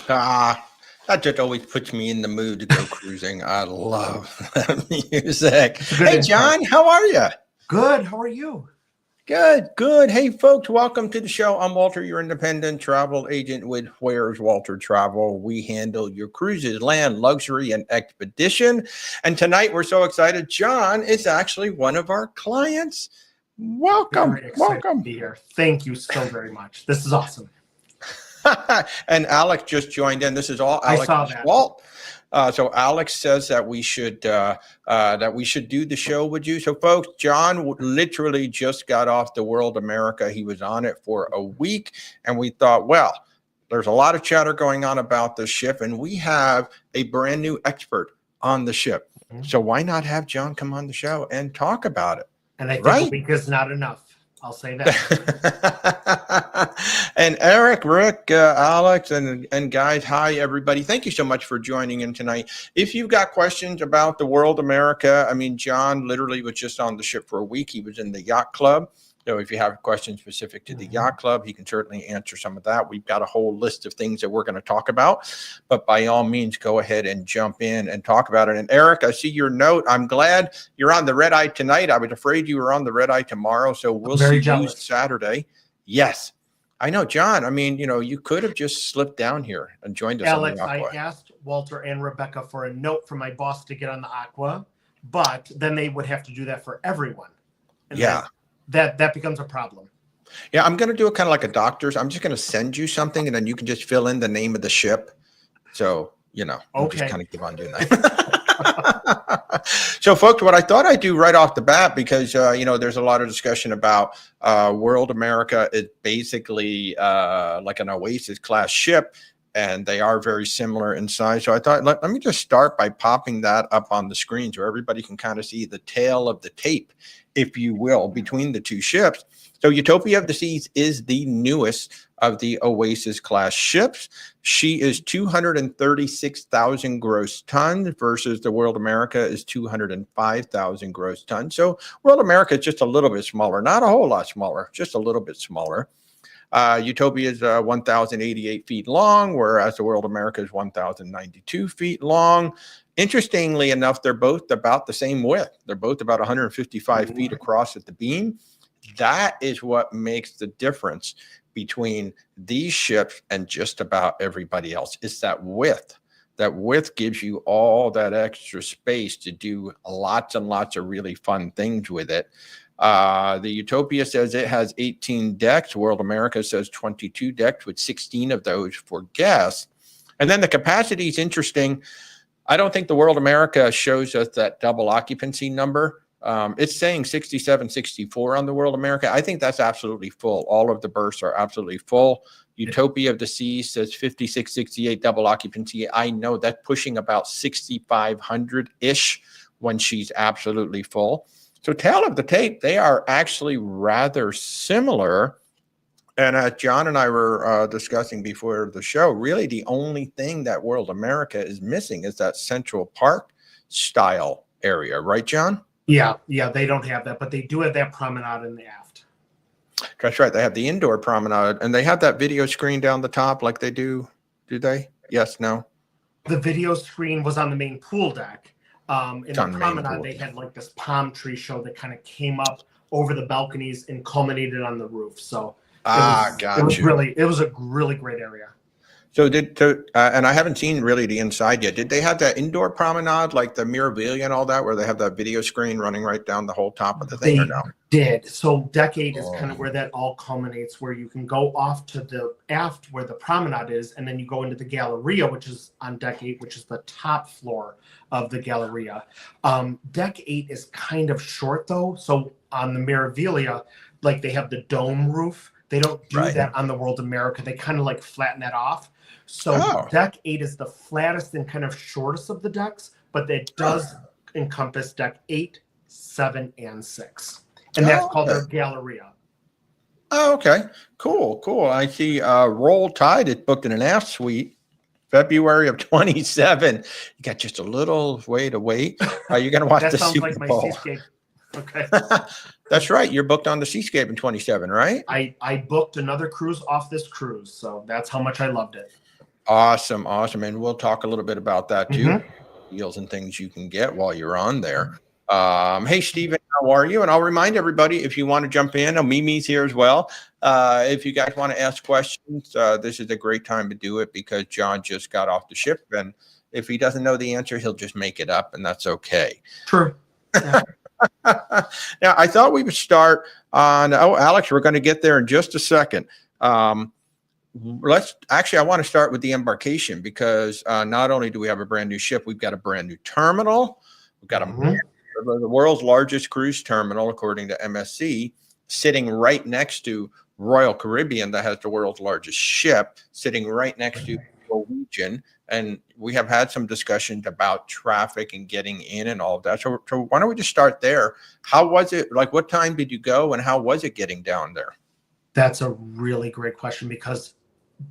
That just always puts me in the mood to go cruising. I love that music. It's a good Hey, intro. John, how are you? Good. How are you? Good, good. Hey, folks, welcome to the show. I'm Walter, your independent travel agent with Where's Walter Travel. We handle your cruises, land, luxury, and expedition. And tonight we're so excited. John is actually one of our clients. Welcome, Very excited welcome. to be here. Thank you so very much. This is awesome. And Alex just joined in. This is all I Alex's saw that. fault. So Alex says that we should do the show with you. So folks, John literally just got off the World America. He was on it for a week, and we thought, well, there's a lot of chatter going on about this ship, and we have a brand new expert on the ship. So why not have John come on the show and talk about it? And I think Right? a week is not enough. I'll say that. And Eric, Rick, Alex, and guys, hi, everybody. Thank you so much for joining in tonight. If you've got questions about the World America, I mean, John literally was just on the ship for a week. He was in the Yacht Club. So if you have questions specific to the Yacht Club, he can certainly answer some of that. We've got a whole list of things that we're going to talk about, but by all means, go ahead and jump in and talk about it. And Eric, I see your note. I'm glad you're on the red eye tonight. I was afraid you were on the red eye tomorrow. So we'll see you Saturday. Yes. I know, John. I mean, you could have just slipped down here and joined us. Alex, on the I asked Walter and Rebecca for a note from my boss to get on the Aqua, but then they would have to do that for everyone. And yeah. That becomes a problem. Yeah, I'm going to do it kind of like a doctor's. I'm just going to send you something, and then you can just fill in the name of the ship. So, we'll just kind of keep on doing that. So, folks, what I thought I'd do right off the bat, because, there's a lot of discussion about World America is basically like an Oasis class ship, and they are very similar in size. So I thought, let me just start by popping that up on the screen so everybody can kind of see the tail of the tape, if you will, between the two ships. So Utopia of the Seas is the newest of the Oasis class ships. She is 236,000 gross tons versus the World America is 205,000 gross tons. So World America is just a little bit smaller, not a whole lot smaller, just a little bit smaller. Utopia is 1,088 feet long, whereas the World America is 1,092 feet long. Interestingly enough, they're both about the same width. They're both about 155 feet across at the beam. That is what makes the difference between these ships and just about everybody else. It's that width. That width gives you all that extra space to do lots and lots of really fun things with it. The Utopia says it has 18 decks. World America says 22 decks, with 16 of those for guests. And then the capacity is interesting. I don't think the World America shows us that double occupancy number. It's saying 67, 64 on the World America. I think that's absolutely full. All of the berths are absolutely full. Utopia of the Seas says 56, 68 double occupancy. I know that's pushing about 6,500-ish when she's absolutely full. So tail of the tape, they are actually rather similar. And as John and I were discussing before the show, really the only thing that World America is missing is that Central Park style area. Right, John? Yeah, they don't have that, but they do have that promenade in the aft. That's right. They have the indoor promenade, and they have that video screen down the top like they do. Do they? Yes, no? The video screen was on the main pool deck. In the promenade, they had like this palm tree show that kind of came up over the balconies and culminated on the roof. So it was a really great area. So and I haven't seen really the inside yet. Did they have that indoor promenade like the Mirabilia and all that, where they have that video screen running right down the whole top of the thing? Or no? Did. So deck 8 is kind of where that all culminates, where you can go off to the aft where the promenade is, and then you go into the Galleria, which is on deck 8, which is the top floor of the Galleria. Deck 8 is kind of short though. So on the Mirabilia, like they have the dome roof. They don't do that on the World America. They kind of like flatten that off. So deck 8 is the flattest and kind of shortest of the decks, but it does encompass deck 8, 7, and 6. And that's called their Galleria. Oh, okay. Cool. I see Roll Tide is booked in an aft suite, February of 27. You got just a little way to wait. You're going to watch the Super Bowl. My Seascape. Okay. That's right. You're booked on the Seascape in 27, right? I booked another cruise off this cruise, so that's how much I loved it. Awesome. Awesome. And we'll talk a little bit about that too. Mhm. Deals and things you can get while you're on there. Hey, Steven, how are you? And I'll remind everybody, if you want to jump in, Mimi's here as well. If you guys want to ask questions, this is a great time to do it because John just got off the ship. And if he doesn't know the answer, he'll just make it up, and that's okay. True. Yeah. Now, I thought we would start on, Alex, we're going to get there in just a second. I want to start with the embarkation because not only do we have a brand new ship, we've got a brand new terminal. We've got the world's largest cruise terminal, according to MSC, sitting right next to Royal Caribbean, that has the world's largest ship, sitting right next to Norwegian. And we have had some discussions about traffic and getting in and all of that. So why don't we just start there? How was it? Like, what time did you go and how was it getting down there? That's a really great question because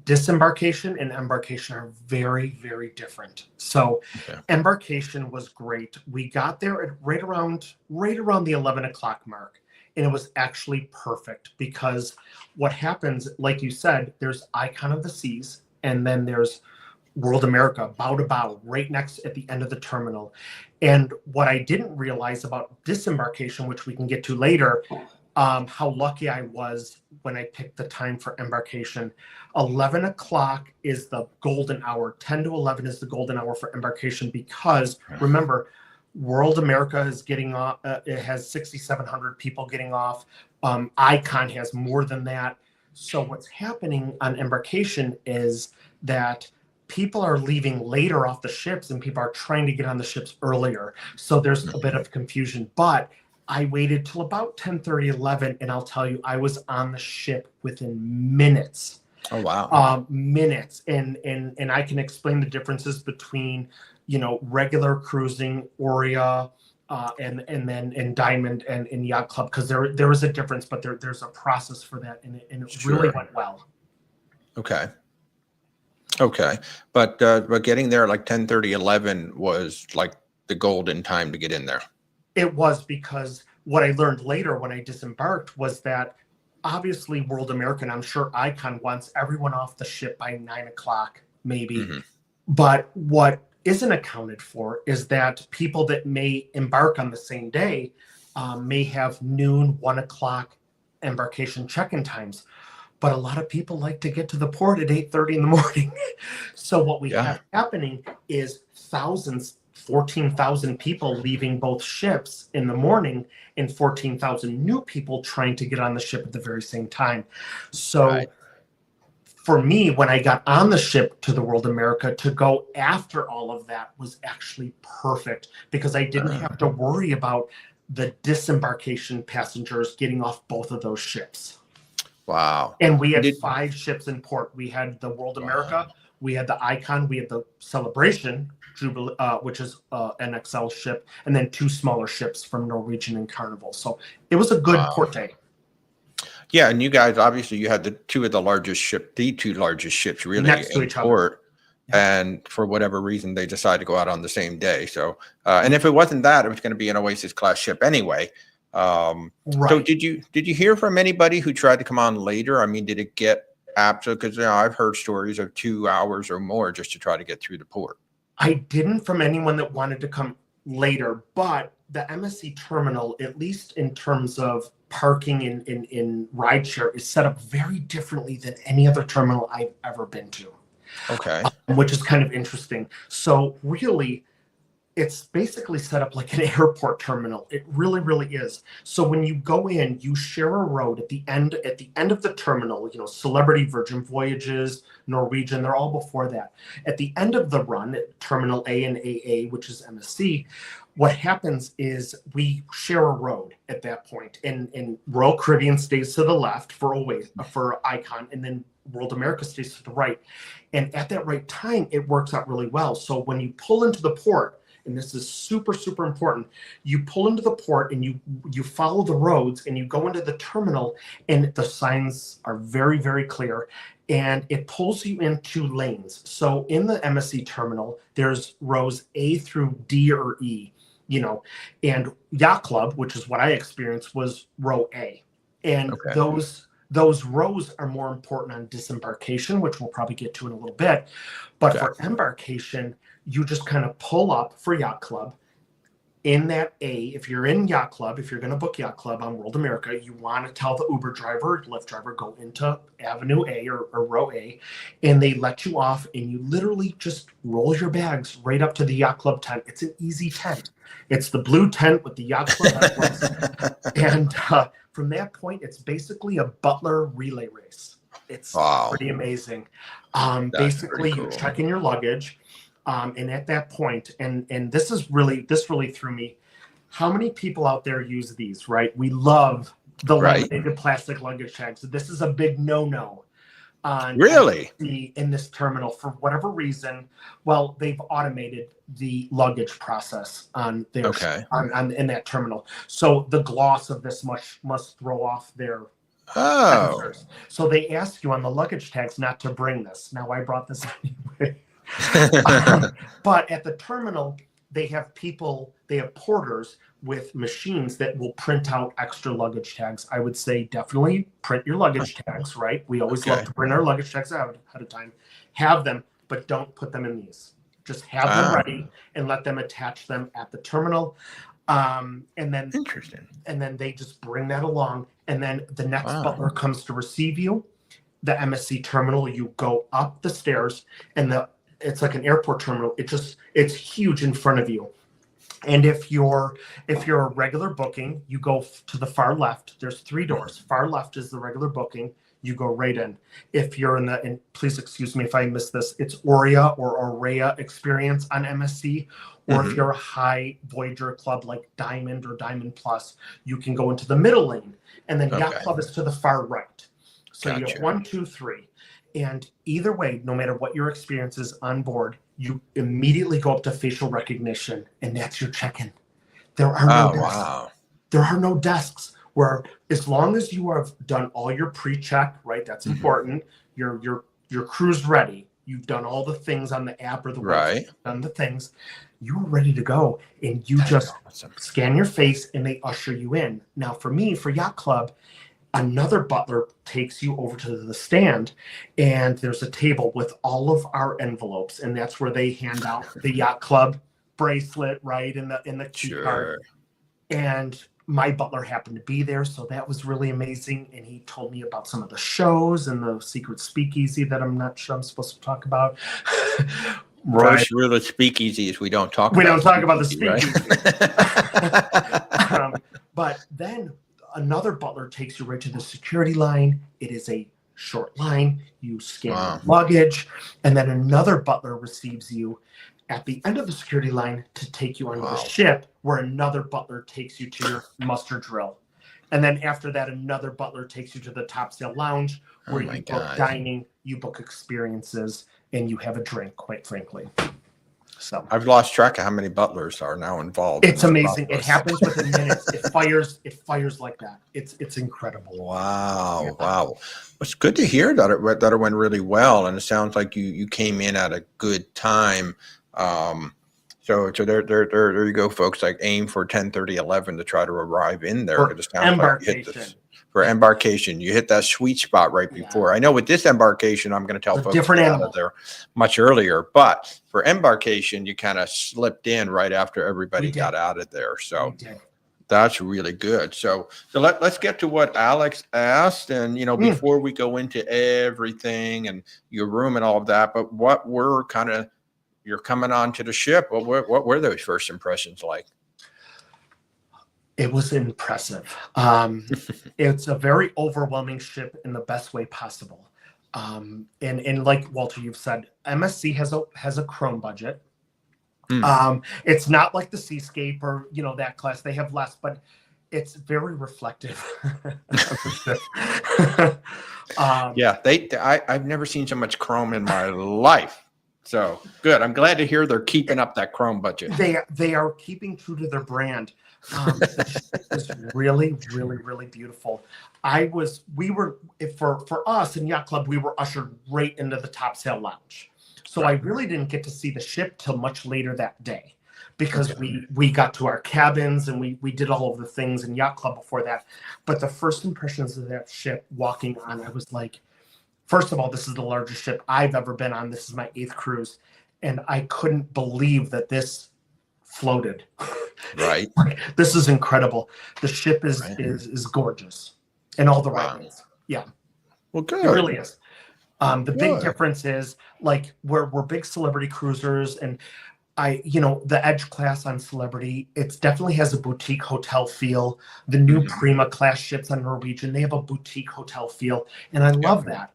disembarkation and embarkation are very, very different. So embarkation was great. We got there at right around the 11 o'clock mark. And it was actually perfect because what happens, like you said, there's Icon of the Seas, and then there's World America, bow to bow, right next at the end of the terminal. And what I didn't realize about disembarkation, which we can get to later, how lucky I was when I picked the time for embarkation. 11 o'clock is the golden hour. 10 to 11 is the golden hour for embarkation because, remember, World America is getting off. It has 6,700 people getting off. Icon has more than that. So what's happening on embarkation is that people are leaving later off the ships and people are trying to get on the ships earlier. So there's a bit of confusion. But I waited till about 10:30, 11, and I'll tell you, I was on the ship within minutes. Oh, wow. Minutes. And I can explain the differences between, regular cruising, Oria, and then Diamond and Yacht Club, because there is a difference, but there's a process for that, and it really went well. Okay. But getting there like 10:30, 11 was like the golden time to get in there. It was, because what I learned later when I disembarked was that obviously World American, I'm sure Icon wants everyone off the ship by 9 o'clock, maybe. Mm-hmm. But what isn't accounted for is that people that may embark on the same day may have noon, 1 o'clock embarkation check-in times. But a lot of people like to get to the port at 8:30 in the morning. So what we have happening is 14,000 people leaving both ships in the morning and 14,000 new people trying to get on the ship at the very same time. So for me, when I got on the ship to the World America, to go after all of that was actually perfect because I didn't have to worry about the disembarkation passengers getting off both of those ships. Wow. And we had 5 ships in port. We had the World America, we had the Icon, we had the Celebration, which is an XL ship, and then 2 smaller ships from Norwegian and Carnival. So it was a good port day. Yeah, and you guys, obviously, you had the two largest ships really next to in each port. Yeah. And for whatever reason, they decided to go out on the same day. So, and if it wasn't that, it was going to be an Oasis class ship anyway. So did you hear from anybody who tried to come on later? I mean, did it get absolute? Because I've heard stories of 2 hours or more just to try to get through the port. I didn't from anyone that wanted to come later, but the MSC terminal, at least in terms of parking in rideshare, is set up very differently than any other terminal I've ever been to. Okay. Which is kind of interesting. So really, it's basically set up like an airport terminal. It really, really is. So when you go in, you share a road at the end of the terminal. Celebrity, Virgin Voyages, Norwegian, they're all before that. At the end of the run at Terminal A and AA, which is MSC, what happens is we share a road at that point. And Royal Caribbean stays to the left for Icon, and then World America stays to the right. And at that right time, it works out really well. So when you pull into the port, and this is super, super important, you pull into the port and you follow the roads and you go into the terminal, and the signs are very, very clear, and it pulls you into lanes. So in the MSC terminal, there's rows A through D or E, and Yacht Club, which is what I experienced, was row A. And those Those rows are more important on disembarkation, which we'll probably get to in a little bit. But for embarkation, you just kind of pull up for Yacht Club. In that A, if you're in Yacht Club, if you're going to book Yacht Club on World America, you want to tell the Uber driver, Lyft driver, go into Avenue A or row A, and they let you off, and you literally just roll your bags right up to the Yacht Club tent. It's an easy tent. It's the blue tent with the Yacht Club emblems. And from that point, it's basically a butler relay race. It's pretty amazing. Basically, cool. You check in your luggage. And at that point, and this really threw me. How many people out there use these, right? We love the laminated plastic luggage tags. This is a big no-no on in this terminal for whatever reason. Well, they've automated the luggage process on their in that terminal. So the gloss of this must throw off their sensors. So they ask you on the luggage tags not to bring this. Now I brought this anyway. But at the terminal, they have porters with machines that will print out extra luggage tags. I would say definitely print your luggage tags, right? We always love to print our luggage tags out ahead of time. Have them, but don't put them in these. Just have them ready and let them attach them at the terminal. And then they just bring that along. And then the next butler comes to receive you. The MSC terminal, you go up the stairs, and it's like an airport terminal. It's huge in front of you. And if you're a regular booking, you go to the far left. There's 3 doors. Far left is the regular booking. You go right in. If you're and please excuse me if I miss this, it's Aurea or Aurea experience on MSC. Or if you're a high Voyager club like Diamond or Diamond Plus, you can go into the middle lane. And then Yacht Club is to the far right. So you have 1, 2, 3. And either way, no matter what your experience is on board, you immediately go up to facial recognition, and that's your check-in. There are no desks. There are no desks where, as long as you have done all your pre-check, right? That's important. Your crew's ready. You've done all the things on the app or the website. Done the things. You're ready to go, and you just scan your face, and they usher you in. Now, for me, for Yacht Club, another butler takes you over to the stand, and there's a table with all of our envelopes, and that's where they hand out the Yacht Club bracelet, right, in the key card. And my butler happened to be there, so that was really amazing. And he told me about some of the shows and the secret speakeasy that I'm not sure I'm supposed to talk about. First rule of speakeasy is we don't talk about the speakeasy. Right? But then another butler takes you right to the security line. It is a short line. You scan your luggage, and then another butler receives you at the end of the security line to take you onto the ship, where another butler takes you to your muster drill. And then after that, another butler takes you to the top sail lounge, where you book dining, you book experiences, and you have a drink, quite frankly. So I've lost track of how many butlers are now involved. It's amazing. It happens within minutes. It fires like that. It's incredible. Wow. It's good to hear that it went really well, and it sounds like you came in at a good time. So there you go, folks. Like aim for 10:30, 11 to try to arrive in there. For embarkation. For embarkation, you hit that sweet spot right before. I know with this embarkation, I'm going to tell folks to get out of there much earlier. But for embarkation, you kind of slipped in right after everybody got out of there. So that's really good. So let's get to what Alex asked, and before we go into everything and your room and all of that, but what were you're coming onto the ship? What were those first impressions like? It was impressive. It's a very overwhelming ship in the best way possible. And like Walter, you've said, MSC has a chrome budget. It's not like the Seascape or that class. They have less, but it's very reflective. I've never seen so much chrome in my life. So good. I'm glad to hear they're keeping up that chrome budget. They are keeping true to their brand. The ship is really, really, really beautiful. For us in Yacht Club, we were ushered right into the top sail lounge. So I really didn't get to see the ship till much later that day. because we got to our cabins and we did all of the things in Yacht Club before that. But the first impressions of that ship walking on, I was like, first of all, this is the largest ship I've ever been on. This is my 8th cruise. And I couldn't believe that this floated. Right. This is incredible. The ship is gorgeous in all the right ways. Yeah. Well, good. It really is. The big difference is, like, we're big celebrity cruisers, and the Edge class on Celebrity, it definitely has a boutique hotel feel. The new Prima class ships on Norwegian, they have a boutique hotel feel, and I love that.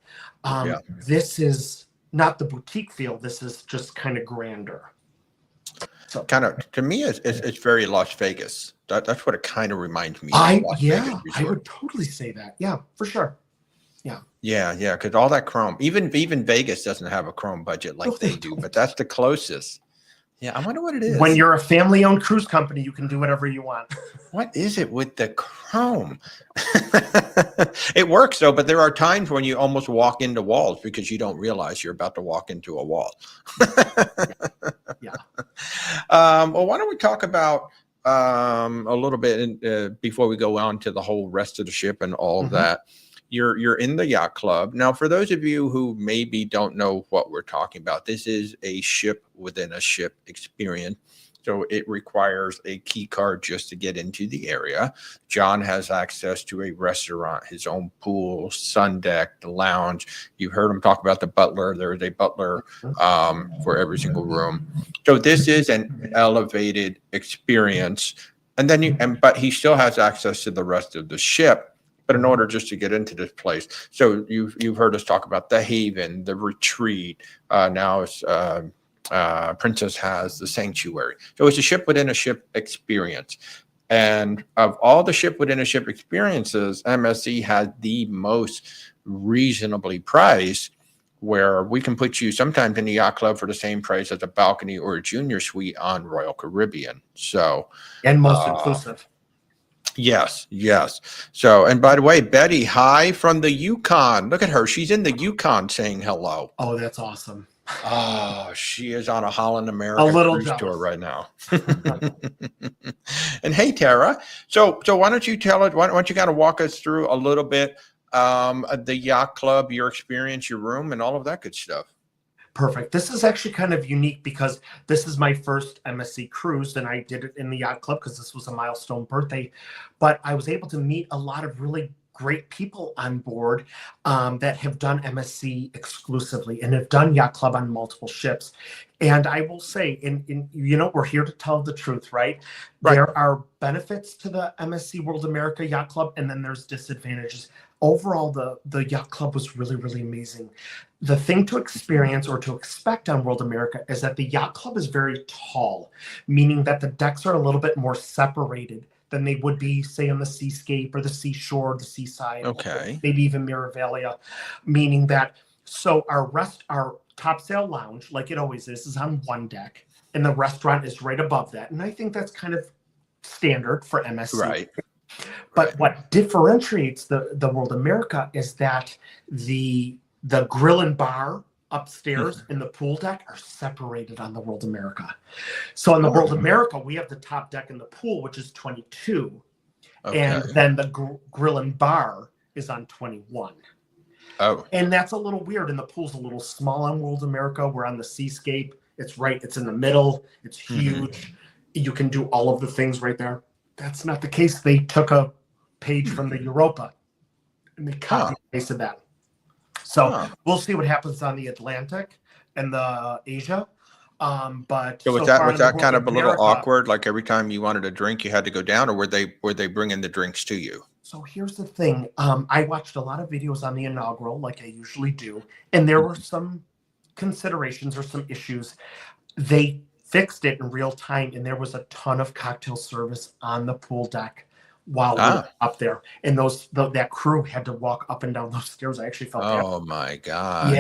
This is not the boutique feel. This is just kind of grander. So kind of, to me, it's very Las Vegas. That's what it kind of reminds me of. I would totally say that. Yeah, for sure. Yeah, because all that chrome, even Vegas doesn't have a chrome budget like they do, but that's the closest. Yeah, I wonder what it is. When you're a family-owned cruise company, you can do whatever you want. What is it with the chrome? It works, though, but there are times when you almost walk into walls because you don't realize you're about to walk into a wall. Yeah. Well, why don't we talk about a little bit before we go on to the whole rest of the ship and all of that. You're in the Yacht Club. Now, for those of you who maybe don't know what we're talking about, this is a ship within a ship experience. So it requires a key card just to get into the area. John has access to a restaurant, his own pool, sun deck, the lounge. You've heard him talk about the butler. There is a butler for every single room. So this is an elevated experience. And then but he still has access to the rest of the ship. But in order just to get into this place, so you've heard us talk about the Haven, the Retreat. Now it's Princess has the Sanctuary. So it's a ship within a ship experience. And of all the ship within a ship experiences, MSC has the most reasonably priced, where we can put you sometimes in the Yacht Club for the same price as a balcony or a junior suite on Royal Caribbean. So and most inclusive. Yes. So, and by the way, Betty, hi from the Yukon. Look at her. She's in the Yukon saying hello. Oh, that's awesome. Oh, she is on a Holland America cruise tour right now. And hey, Tara. So why don't you tell it? Why don't you kind of walk us through a little bit the Yacht Club, your experience, your room, and all of that good stuff. Perfect. This is actually kind of unique because this is my first MSC cruise, and I did it in the Yacht Club because this was a milestone birthday. But I was able to meet a lot of really great people on board that have done MSC exclusively and have done Yacht Club on multiple ships. And I will say, we're here to tell the truth, right? There are benefits to the MSC World America Yacht Club, and then there's disadvantages. Overall, the Yacht Club was really, really amazing. The thing to experience or to expect on World America is that the Yacht Club is very tall, meaning that the decks are a little bit more separated than they would be, say, on the seascape or the seashore, the seaside, maybe even Miravalia, meaning that, so our topsail lounge, like it always is on one deck, and the restaurant is right above that. And I think that's kind of standard for MSC. Right. But what differentiates the World America is that the grill and bar upstairs and the pool deck are separated on the World America. So on the World America, we have the top deck and the pool, which is 22. And then the grill and bar is on 21. Oh. And that's a little weird. And the pool's a little small on World America. We're on the seascape. It's in the middle. It's huge. You can do all of the things right there. That's not the case. They took a page from the Europa and they copied and pasted that. So we'll see what happens on the Atlantic and the Asia. But so was that kind of a little awkward? Like every time you wanted a drink, you had to go down, or were they bringing the drinks to you? So here's the thing. I watched a lot of videos on the inaugural, like I usually do, and there were some considerations or some issues. They fixed it in real time, and there was a ton of cocktail service on the pool deck while we were up there, and that crew had to walk up and down those stairs. I actually felt oh my god.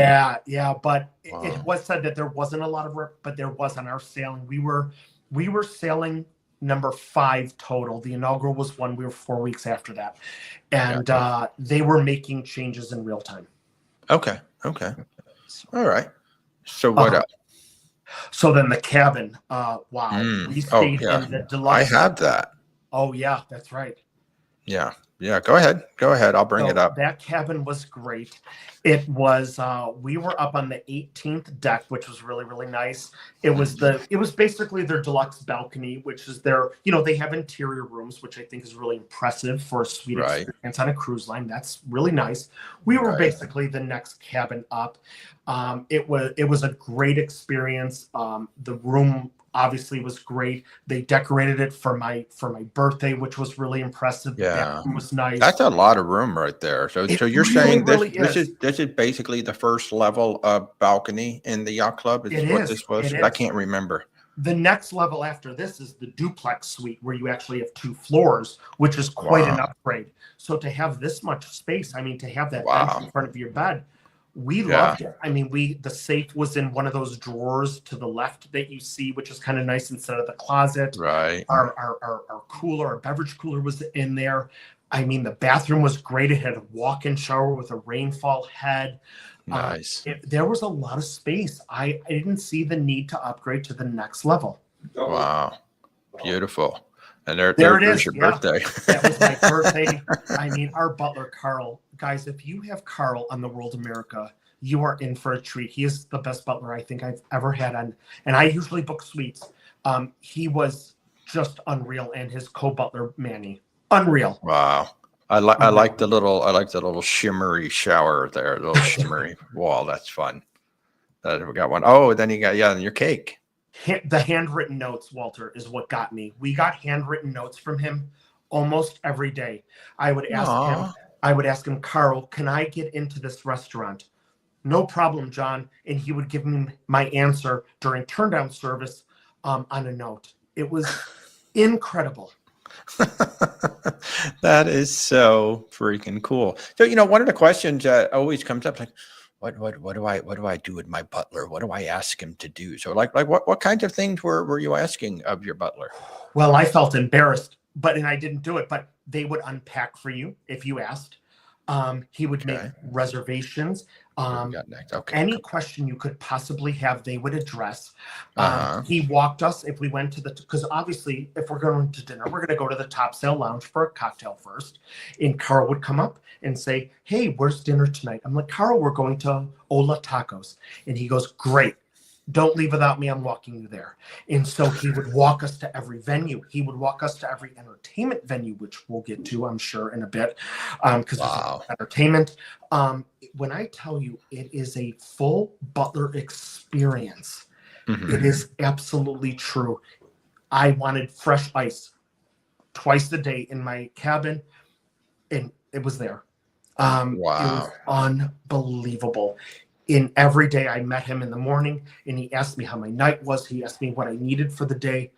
Yeah, but it was said that there wasn't a lot of work, but there was on our sailing. We were sailing number 5 total. The inaugural was 1. We were 4 weeks after that, and they were making changes in real time. Okay. All right. So what else? So then the cabin, wow, we Oh, stayed yeah. in the I deluxe. have that. Oh yeah, that's right. Yeah. Yeah. Go ahead. Go ahead. I'll bring it So up. that cabin was great. It was we were up on the 18th deck, which was really, really nice. It was basically their deluxe balcony, which is their, they have interior rooms, which I think is really impressive for a suite Right. experience on a cruise line. That's really nice. We were Right. basically the next cabin up. It was a great experience. The room obviously was great. They decorated it for my birthday, which was really impressive. The Yeah. bathroom was nice. That's a lot of room right there. So It you're really, saying really this is. is basically the first level of balcony in the yacht club? Is It what is. this was? It I is. can't remember. The next level after this is the duplex suite, where you actually have 2 floors, which is quite an Wow. upgrade. So to have this much space, I mean, to have that Wow. bench in front of your bed, we Yeah. loved it. I mean, the safe was in one of those drawers to the left that you see, which is kind of nice instead of the closet. Right. Our cooler, our beverage cooler was in there. I mean, the bathroom was great. It had a walk-in shower with a rainfall head. Nice. There was a lot of space. I didn't see the need to upgrade to the next level. Wow. Beautiful. And There it there's is. your Yeah. birthday. That was my birthday. I mean, our butler, Carl, guys, if you have Carl on the World America, you are in for a treat. He is the best butler I think I've ever had on, and I usually book suites. He was just unreal, and his co-butler, Manny, unreal. Wow. I like the little shimmery shower there, the little shimmery wall. That's fun. That we got one. Oh, then you got and your cake. The handwritten notes, Walter, is what got me. We got handwritten notes from him almost every day. I would ask him, Carl, can I get into this restaurant? No problem, John. And he would give me my answer during turndown service on a note. It was incredible. That is so freaking cool. So, one of the questions that always comes up, like, what do I do with my butler? What do I ask him to do? So like what kinds of things were you asking of your butler? Well, I felt embarrassed, and I didn't do it, but they would unpack for you if you asked. He would make reservations. Any question you could possibly have, they would address. He walked us if we went to because obviously if we're going to dinner, we're going to go to the Top Sail Lounge for a cocktail first. And Carl would come up and say, hey, where's dinner tonight? I'm like, Carl, we're going to Ola Tacos. And he goes, great. Don't leave without me. I'm walking you there. And so he would walk us to every venue. He would walk us to every entertainment venue, which we'll get to, I'm sure, in a bit, because it's entertainment. When I tell you it is a full butler experience, it is absolutely true. I wanted fresh ice twice a day in my cabin, and it was there. It was unbelievable. In every day, I met him in the morning, and he asked me how my night was. He asked me what I needed for the day.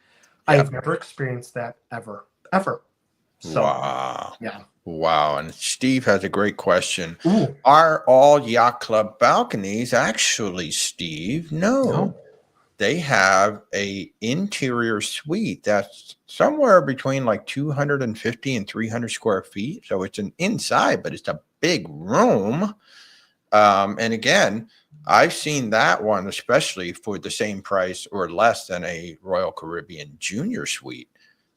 I have never experienced that ever. So, Wow. And Steve has a great question. Ooh. Are all yacht club balconies actually, Steve? No. They have a interior suite that's somewhere between like 250 and 300 square feet. So it's an inside, but it's a big room. And again, I've seen that one, especially for the same price or less than a Royal Caribbean Junior Suite.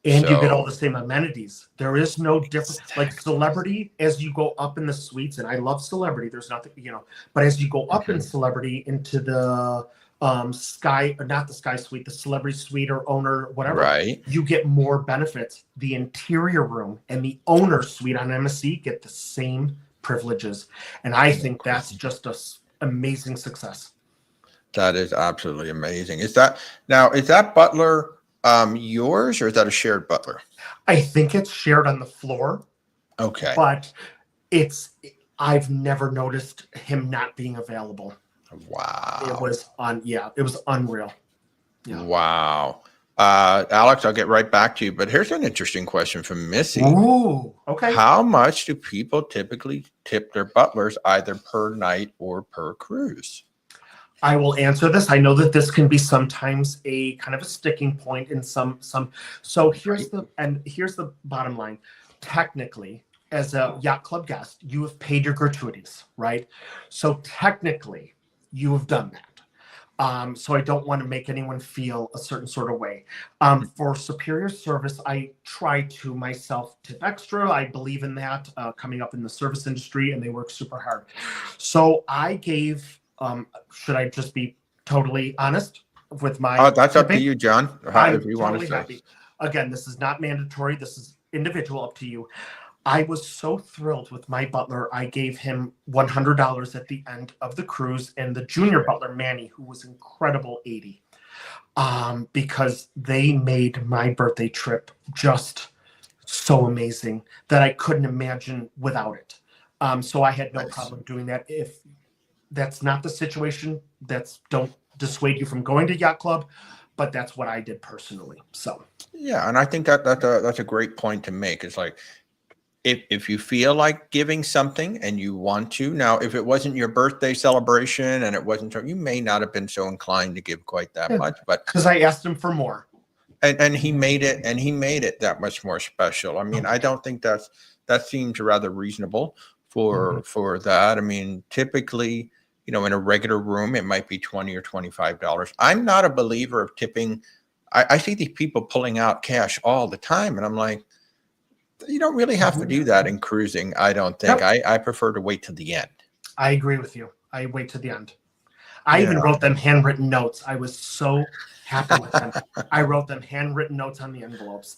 And you get all the same amenities. There is no difference. Like Celebrity, as you go up in the suites, and I love Celebrity, there's nothing, but as you go up in Celebrity into the Sky, or not the Sky Suite, the Celebrity Suite or Owner, whatever, you get more benefits. The interior room and the Owner Suite on MSC get the same privileges, and I think that's just an amazing success. That is absolutely amazing. Is that butler yours, or is that a shared butler? I think it's shared on the floor. Okay, but I've never noticed him not being available. Wow, it was unreal. Yeah. Wow. Alex, I'll get right back to you, but here's an interesting question from Missy. Ooh, okay. How much do people typically tip their butlers, either per night or per cruise? I will answer this. I know that this can be sometimes a kind of a sticking point in some. So here's the bottom line. Technically, as a Yacht Club guest, you have paid your gratuities, right? So technically, you have done that. So I don't want to make anyone feel a certain sort of way. For superior service, I try to myself tip extra. I believe in that, coming up in the service industry, and they work super hard. So I gave, should I just be totally honest with my That's up to tipping? you, John. I'm If you want to totally say. happy. Again, this is not mandatory. This is individual, up to you. I was so thrilled with my butler. I gave him $100 at the end of the cruise, and the junior butler, Manny, who was incredible, 80, because they made my birthday trip just so amazing that I couldn't imagine without it. So I had no problem doing that. If that's not the situation, don't dissuade you from going to Yacht Club, but that's what I did personally. So Yeah, and I think that's a great point to make. It's like, if you feel like giving something and you want to, now if it wasn't your birthday celebration and it wasn't, you may not have been so inclined to give quite that much, but because I asked him for more, and he made it that much more special. I mean, I don't think that seems rather reasonable for that. I mean, typically, in a regular room, it might be $20 or $25. I'm not a believer of tipping. I see these people pulling out cash all the time, and I'm like, you don't really have to do that in cruising, I don't think. Yep. I prefer to wait till the end. I agree with you. I wait to the end. I even wrote them handwritten notes. I was so happy with them. I wrote them handwritten notes on the envelopes.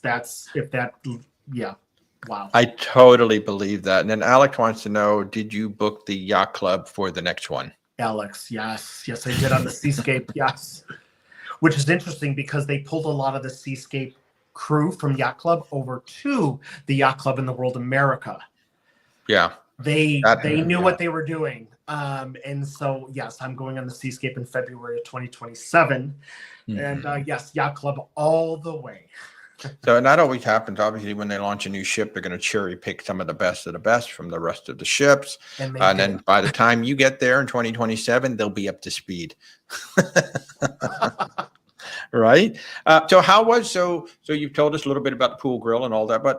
Yeah. Wow. I totally believe that. And then Alex wants to know, did you book the Yacht Club for the next one? Alex, yes. Yes, I did on the Seascape. Yes. Which is interesting because they pulled a lot of the Seascape crew from Yacht Club over to the Yacht Club in the World America. Yeah. They knew what they were doing. And so, yes, I'm going on the Seascape in February of 2027. And yes, Yacht Club all the way. So, and that always happens. Obviously, when they launch a new ship, they're going to cherry pick some of the best from the rest of the ships. And then by the time you get there in 2027, they'll be up to speed. Right. So you've told us a little bit about the pool grill and all that, but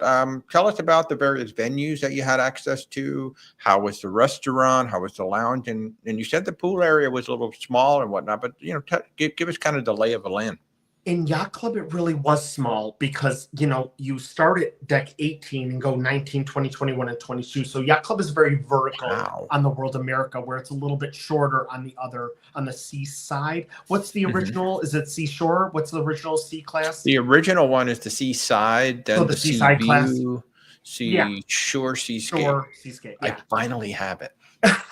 tell us about the various venues that you had access to. How was the restaurant? How was the lounge? And you said the pool area was a little small and whatnot, but give us kind of the lay of the land. In Yacht Club, it really was small because, you start at deck 18 and go 19, 20, 21, and 22. So Yacht Club is very vertical on the World America, where it's a little bit shorter on the sea side. What's the original? Is it Seashore? What's the original sea class? The original one is the Seaside, then the Seaside class. Seashore, Seascape. Shore, Seascape. Yeah. I finally have it. But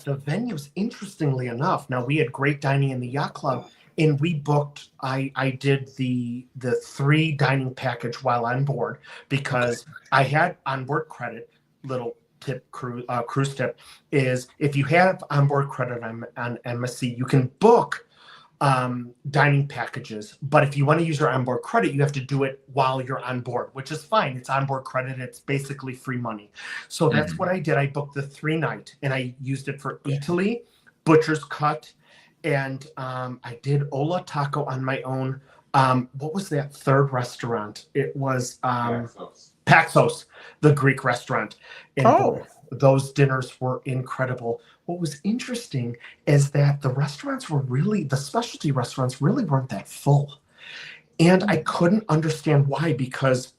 the venues, interestingly enough, now we had great dining in the Yacht Club. And we booked, I did the 3 dining package while on board because I had onboard credit. Little tip, cruise tip is if you have onboard credit on MSC, you can book dining packages. But if you want to use your onboard credit, you have to do it while you're on board, which is fine. It's onboard credit. It's basically free money. So that's what I did. I booked the 3-night and I used it for Italy, Butcher's Cut, and I did Ola Taco on my own. What was that third restaurant? It was Paxos, the Greek restaurant. And those dinners were incredible. What was interesting is that the specialty restaurants really weren't that full. And I couldn't understand why, because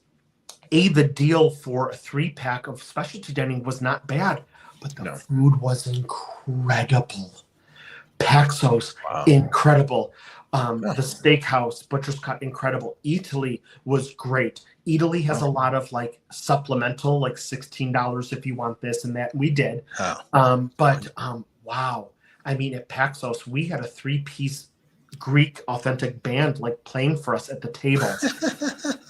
the deal for a 3-pack of specialty dining was not bad, but the food was incredible. Paxos, incredible. The steakhouse, Butcher's Cut, incredible. Italy was great. Italy has a lot of supplemental, $16 if you want this and that. We did. Wow. I mean, at Paxos, we had a 3-piece Greek authentic band playing for us at the table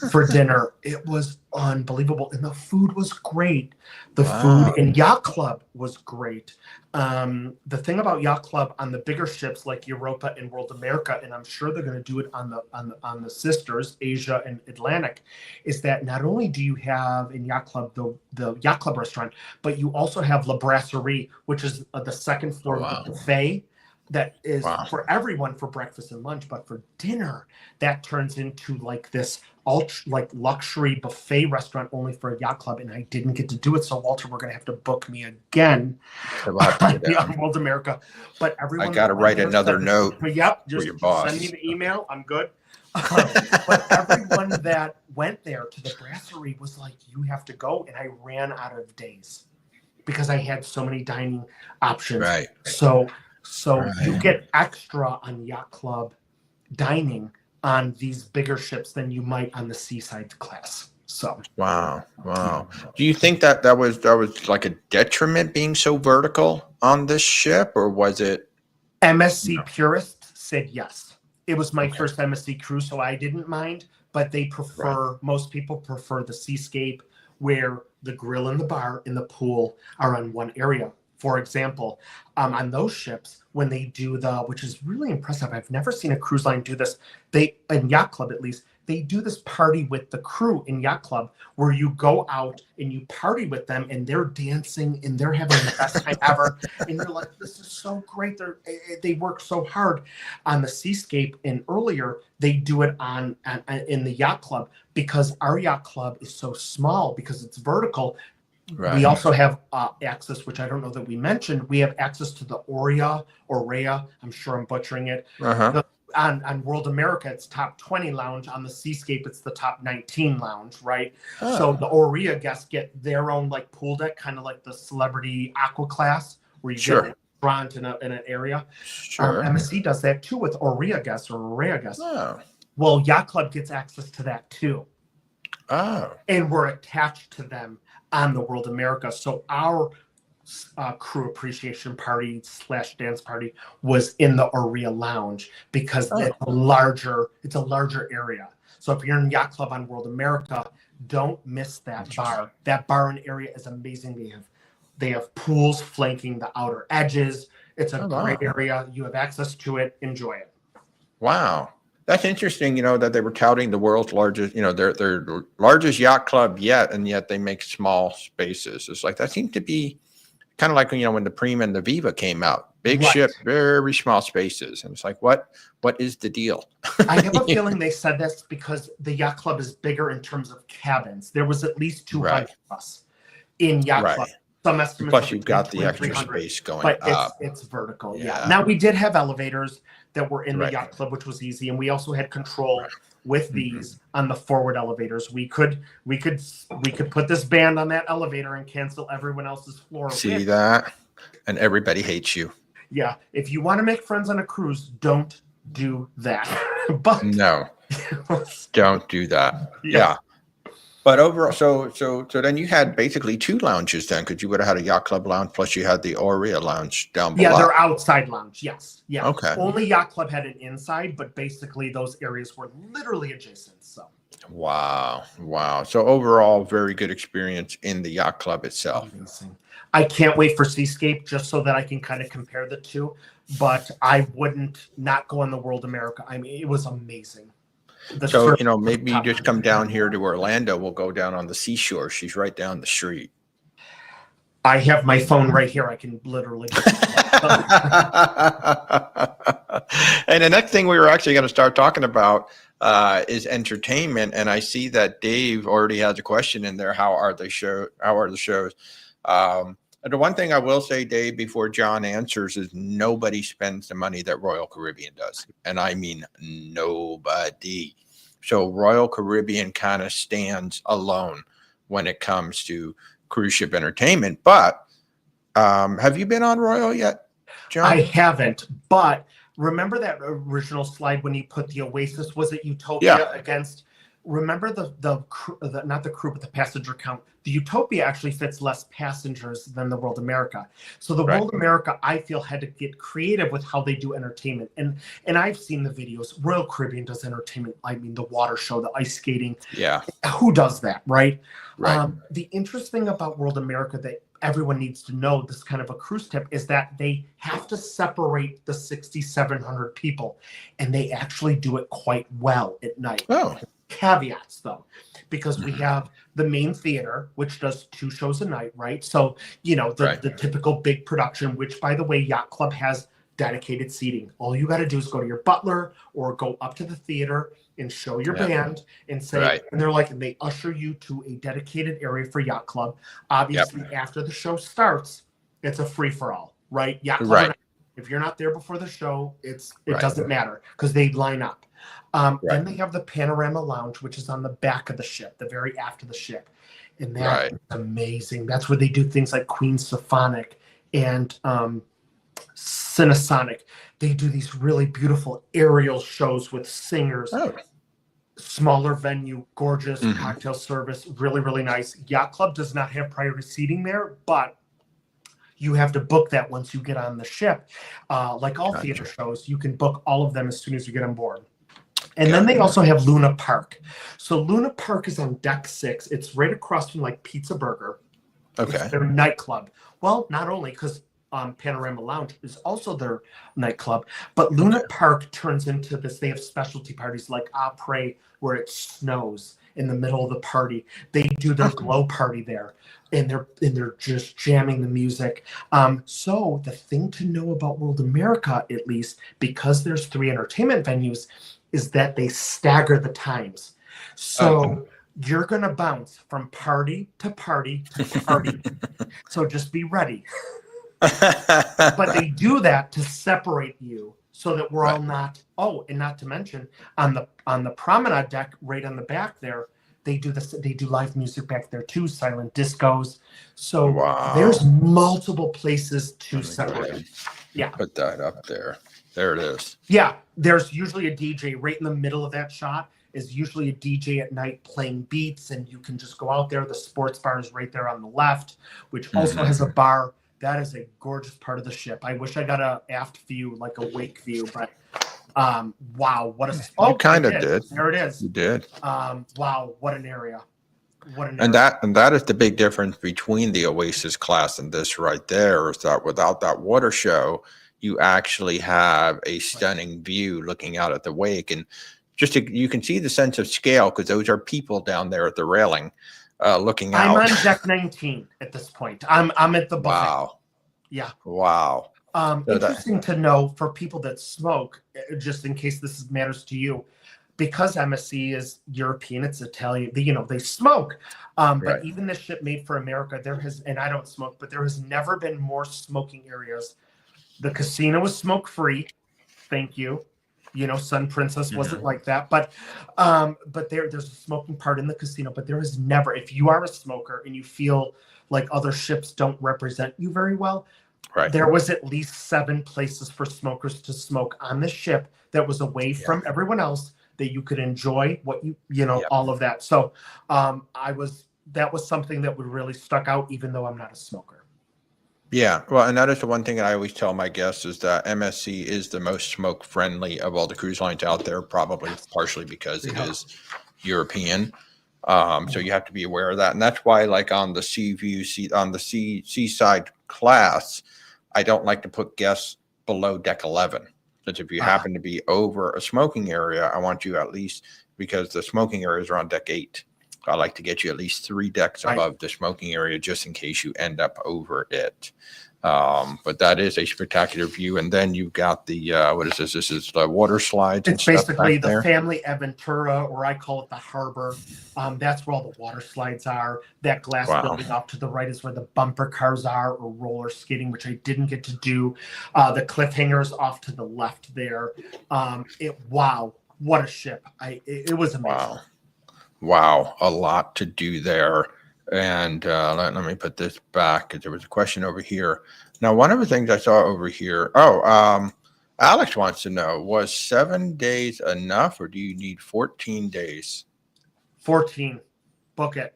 for dinner. It was unbelievable. And the food was great. The food in Yacht Club was great. The thing about Yacht Club on the bigger ships like Europa and World America, and I'm sure they're going to do it on the sisters, Asia and Atlantic, is that not only do you have in Yacht Club the Yacht Club restaurant, but you also have La Brasserie, which is the second floor of the buffet. that is Wow. for everyone for breakfast and lunch, but for dinner, that turns into like this ultra luxury buffet restaurant only for a yacht club. And I didn't get to do it. So Walter, we're gonna have to book me again So we'll have to go down. on World America. But everyone I got to write another note Yep, for just your boss. send me the email. I'm good. But everyone that went there to the brasserie was like, you have to go. And I ran out of days because I had so many dining options. Right. So you get extra on Yacht Club dining on these bigger ships than you might on the seaside class. So Wow. Do you think that was like a detriment being so vertical on this ship, or was it? MSC purists said yes. It was my first MSC cruise, so I didn't mind, but they prefer, most people prefer the seascape where the grill and the bar and the pool are on one area. For example, on those ships, when they do which is really impressive, I've never seen a cruise line do this. In Yacht Club at least, they do this party with the crew in Yacht Club where you go out and you party with them and they're dancing and they're having the best time ever. And you're like, this is so great. They work so hard on the seascape. And earlier they do it in the Yacht Club because our Yacht Club is so small because it's vertical. Right. We also have access, which I don't know that we mentioned. We have access to the Aurea. I'm sure I'm butchering it. On World America, it's top 20 lounge. On the Seascape, it's the top 19 lounge, right? Oh. So the Aurea guests get their own like pool deck, kind of like the celebrity aqua class, where you get a restaurant in an area. Sure. MSC does that too with Aurea guests or Aurea guests. Oh. Well, Yacht Club gets access to that too. Oh. And we're attached to them on the World America. So our crew appreciation party / dance party was in the Aurea lounge because it's a larger area. So if you're in Yacht Club on World America, don't miss that bar. That bar and area is amazing. They have pools flanking the outer edges. It's a great area. You have access to it. Enjoy it. Wow. That's interesting, that they were touting the world's largest, their largest yacht club yet, and yet they make small spaces. It's like, that seemed to be kind of like, when the Prima and the Viva came out. Big ship, very small spaces. And it's like, what is the deal? I have a feeling they said this because the Yacht Club is bigger in terms of cabins. There was at least 200 of us in Yacht Club. Some estimates. Plus, you've got the extra space going up. But it's vertical. Yeah. Now, we did have elevators that were in the Yacht Club, which was easy. And we also had control with these on the forward elevators. We could put this band on that elevator and cancel everyone else's floor. See that? And everybody hates you. Yeah. If you want to make friends on a cruise, don't do that. But no, don't do that. Yeah. But overall, so then you had basically 2 lounges then, because you would have had a Yacht Club lounge, plus you had the Aurea lounge down below. Yeah, they're outside lounge. Yes. Yeah. Okay. Only Yacht Club had an inside, but basically those areas were literally adjacent. So. Wow. So overall, very good experience in the Yacht Club itself. Amazing. I can't wait for Seascape just so that I can kind of compare the two, but I wouldn't not go on the World America. I mean, it was amazing. So, maybe you just come down here to Orlando. We'll go down on the seashore. She's right down the street. I have my phone right here. I can literally. And the next thing we were actually going to start talking about is entertainment. And I see that Dave already has a question in there. How are the shows? The one thing I will say, Dave, before John answers, is nobody spends the money that Royal Caribbean does. And I mean nobody. So Royal Caribbean kind of stands alone when it comes to cruise ship entertainment. But have you been on Royal yet, John? I haven't. But remember that original slide when you put the Oasis? Was it Utopia against? Remember the not the crew, but the passenger count. The Utopia actually fits less passengers than the World America. So the World America, I feel, had to get creative with how they do entertainment. And I've seen the videos. Royal Caribbean does entertainment. I mean, the water show, the ice skating. Yeah. Who does that, right? The interesting about World America that everyone needs to know, this kind of a cruise tip, is that they have to separate the 6,700 people. And they actually do it quite well at night. Oh. Caveats though, because we have the main theater, which does 2 shows a night, right? So, the typical big production, which by the way, Yacht Club has dedicated seating. All you got to do is go to your butler or go up to the theater and show your band and say, and they're like, and they usher you to a dedicated area for Yacht Club. Obviously, after the show starts, it's a free for all, right? Yacht Club. If you're not there before the show, it doesn't matter because they line up. Then they have the panorama lounge, which is on the back of the ship, the very aft of the ship. And that's amazing. That's where they do things like Queen Symphonic and Cinesonic. They do these really beautiful aerial shows with singers. Smaller venue, gorgeous cocktail service, really, really nice. Yacht Club does not have priority seating there, but you have to book that once you get on the ship. Like all theater shows, you can book all of them as soon as you get on board. And then they also have Luna Park. So Luna Park is on deck 6. It's right across from like Pizza Burger. It's their nightclub. Well, not only because Panorama Lounge is also their nightclub, but Luna Park turns into this. They have specialty parties like Après, where it snows in the middle of the party. They do their glow party there, and they're just jamming the music. So the thing to know about World America, at least, because there's 3 entertainment venues, is that they stagger the times. So you're going to bounce from party to party to party. So just be ready. But they do that to separate you so that we're all not. Oh, and not to mention on the promenade deck, right on the back there, they do this. They do live music back there too, silent discos. So there's multiple places to separate. Yeah, put that up there. There it is. Yeah, there's usually a DJ right in the middle of that shot. Is usually a DJ at night playing beats, and you can just go out there. The sports bar is right there on the left, which also has a bar. That is a gorgeous part of the ship. I wish I got a aft view, like a wake view, but wow, what a you kind of did. There it is. You did. Wow, what an area. And that is the big difference between the Oasis class and this right there, is that without that water show, you actually have a stunning view looking out at the wake, and you can see the sense of scale because those are people down there at the railing looking out. I'm on deck 19 at this point. I'm at the buffet. Wow. Yeah. Wow. Interesting to know for people that smoke, just in case this matters to you, because MSC is European, it's Italian, they smoke. But even the ship made for America, and I don't smoke, but there has never been more smoking areas. The casino is smoke-free. Thank you. Sun Princess wasn't like that. But there's a smoking part in the casino. But there is never, if you are a smoker and you feel like other ships don't represent you very well, there was at least 7 places for smokers to smoke on the ship that was away from everyone else, that you could enjoy what all of that. So that was something that would really stuck out, even though I'm not a smoker. Yeah, well, and that is the one thing I always tell my guests is that MSC is the most smoke friendly of all the cruise lines out there, probably partially because it is European. So you have to be aware of that. And that's why, like on the seaside class, I don't like to put guests below deck 11. Because if you happen to be over a smoking area, I want you at least, because the smoking areas are on deck 8. I like to get you at least 3 decks above the smoking area just in case you end up over it. But that is a spectacular view. And then you've got the, what is this? This is the water slides. It's basically the family Aventura, or I call it the harbor. That's where all the water slides are. That glass building off to the right is where the bumper cars are, or roller skating, which I didn't get to do. The cliffhangers off to the left there. Wow, what a ship. It was amazing. Wow, a lot to do there. And let me put this back because there was a question over here. Now, one of the things I saw over here, Alex wants to know, was 7 days enough or do you need 14 days? 14. Book it.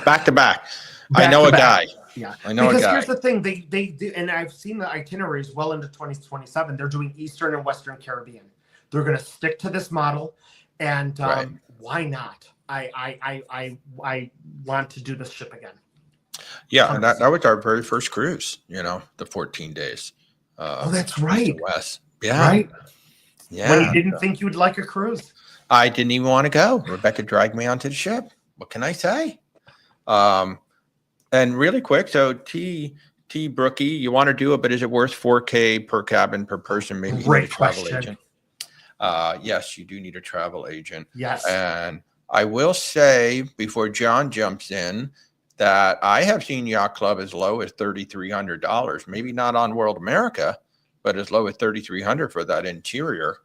Back to back. I know a guy. Yeah, I know a guy. Because here's the thing, they do, and I've seen the itineraries well into 2027. They're doing Eastern and Western Caribbean. They're going to stick to this model, and why not? I want to do this ship again. Yeah, and that was our very first cruise. The 14 days. That's right. West. Yeah. Right. Yeah. When you didn't think you would like a cruise. I didn't even want to go. Rebecca dragged me onto the ship. What can I say? And really quick, so T Brookie, you want to do it, but is it worth 4K per cabin per person? Maybe you need a travel agent. Yes, you do need a travel agent. Yes. And I will say before John jumps in that I have seen Yacht Club as low as $3,300. Maybe not on World America, but as low as $3,300 for that interior.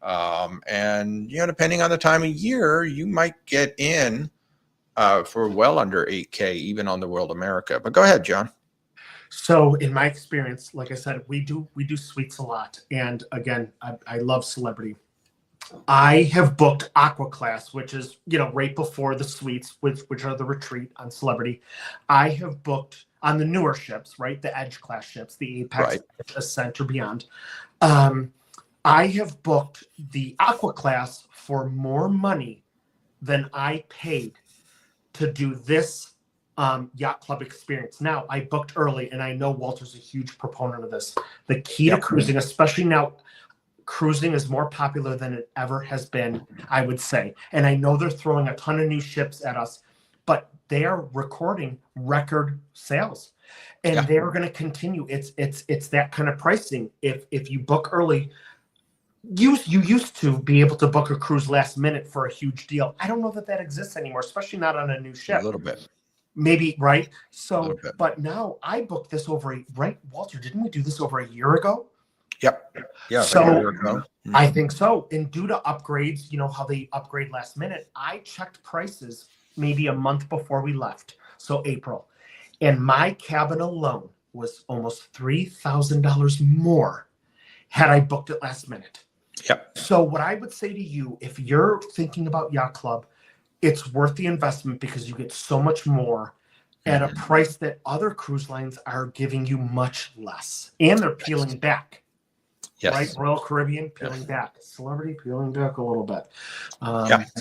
And depending on the time of year, you might get in for well under 8K, even on the World America. But go ahead, John. So in my experience, like I said, we do suites a lot. And again, I love Celebrity. I have booked Aqua Class, which is, right before the suites, which are the retreat on Celebrity. I have booked on the newer ships, right? The Edge class ships, the Apex, Ascent, or beyond. I have booked the Aqua Class for more money than I paid to do this Yacht Club experience. Now, I booked early, and I know Walter's a huge proponent of this. The key to cruising, especially now, cruising is more popular than it ever has been, I would say. And I know they're throwing a ton of new ships at us, but they are recording record sales, and they're going to continue. It's that kind of pricing. If you book early, you used to be able to book a cruise last minute for a huge deal. I don't know that exists anymore, especially not on a new ship. A little bit. Maybe, right? So, but now I booked this right, Walter, didn't we do this over a year ago? Yep. Yeah. So like a year ago. I think so. And due to upgrades, how they upgrade last minute, I checked prices maybe a month before we left. So April. And my cabin alone was almost $3,000 more had I booked it last minute. Yep. So what I would say to you, if you're thinking about Yacht Club, it's worth the investment because you get so much more at a price that other cruise lines are giving you much less. And they're peeling back. Yes. Right? Royal Caribbean peeling back. Celebrity peeling back a little bit.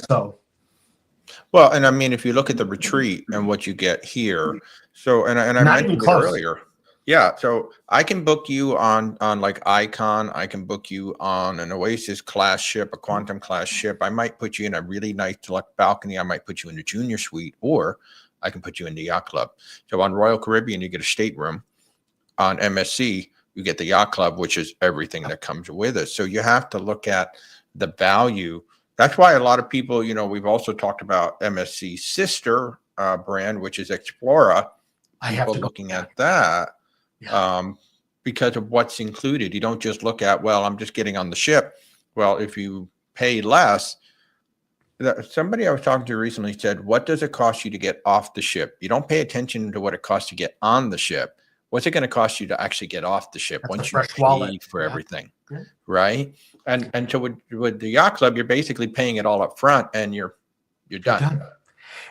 So. Well, and I mean, if you look at the retreat and what you get here, so and I mentioned it earlier. Yeah, so I can book you on like Icon. I can book you on an Oasis class ship, a Quantum class ship. I might put you in a really nice select balcony. I might put you in a junior suite, or I can put you in the Yacht Club. So on Royal Caribbean, you get a stateroom. On MSC, you get the Yacht Club, which is everything that comes with it. So you have to look at the value. That's why a lot of people, we've also talked about MSC's sister brand, which is Explora. People looking at that. Because of what's included. You don't just look at, well, I'm just getting on the ship. Well, if you pay less, somebody I was talking to recently said, what does it cost you to get off the ship? You don't pay attention to what it costs to get on the ship. What's it going to cost you to actually get off the ship once you pay for everything, right? And so with the Yacht Club, you're basically paying it all up front, and you're done.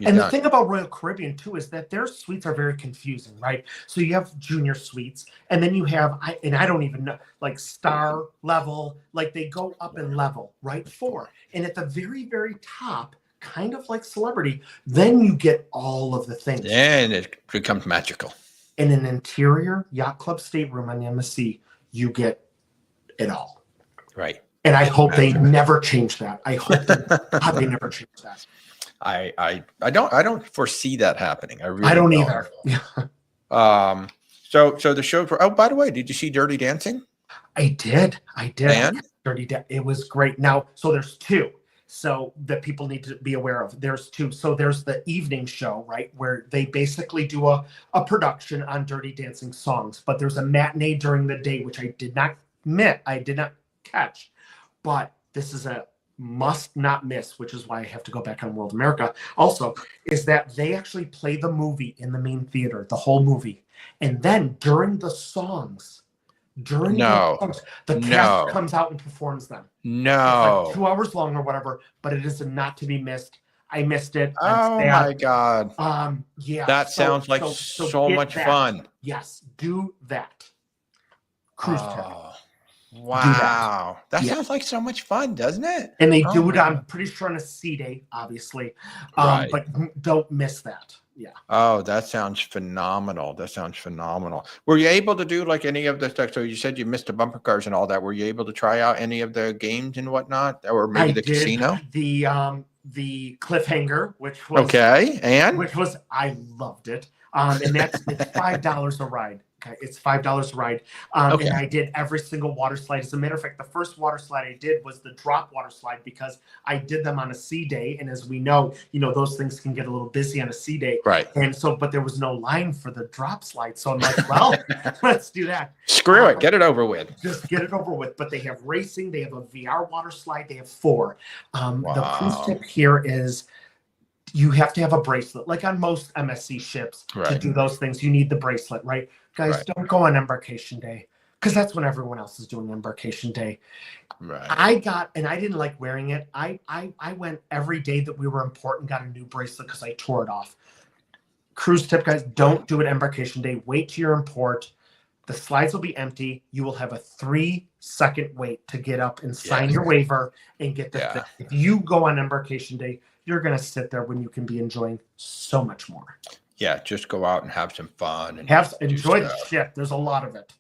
The thing about Royal Caribbean too is that their suites are very confusing, right? So you have junior suites, and then you have, I don't even know, like star level, like they go up in level, right? 4. And at the very, very top, kind of like Celebrity, then you get all of the things. And it becomes magical. In an interior Yacht Club stateroom on the MSC, you get it all. Right. And I hope they never change that. I hope they never change that. I don't foresee that happening. I don't either. So the show for, oh, by the way, did you see Dirty Dancing? I did. And it was great. Now, so there's 2. So that people need to be aware of. There's 2. So there's the evening show, right, where they basically do a production on Dirty Dancing songs. But there's a matinee during the day, which I did not catch. But this is a must not miss, which is why I have to go back on World America. Also, is that they actually play the movie in the main theater, the whole movie. And then during the songs, the cast comes out and performs them. No. It's like 2 hours long or whatever, but it is not to be missed. I missed it. Oh my God. Yeah. That sounds like so much fun. Yes, do that. Cruise tip. Wow. That sounds like so much fun, doesn't it? And they do it, I'm pretty sure, on a sea day, obviously. But don't miss that. Yeah. Oh, that sounds phenomenal. Were you able to do like any of the stuff? So you said you missed the bumper cars and all that. Were you able to try out any of the games and whatnot? Or maybe the casino? The cliffhanger, which was okay. And I loved it. And it's $5 a ride. Okay, it's $5 a ride. Okay. And I did every single water slide. As a matter of fact, the first water slide I did was the drop water slide because I did them on a sea day. And as we know, those things can get a little busy on a sea day. Right. And so, but there was no line for the drop slide. So I'm like, well, let's do that. Screw it. Get it over with. Just get it over with. But they have racing. They have a VR water slide. They have 4. The cruise tip here is you have to have a bracelet. Like on most MSC ships to do those things, you need the bracelet, right? Guys, don't go on embarkation day because that's when everyone else is doing embarkation day. Right. I didn't like wearing it. I went every day that we were in port and got a new bracelet because I tore it off. Cruise tip, guys, don't do it embarkation day. Wait till you're in port. The slides will be empty. You will have a 3-second wait to get up and sign your waiver and get the thing. If you go on embarkation day, you're going to sit there when you can be enjoying so much more. Yeah, just go out and have some fun and enjoy the ship. There's a lot of it.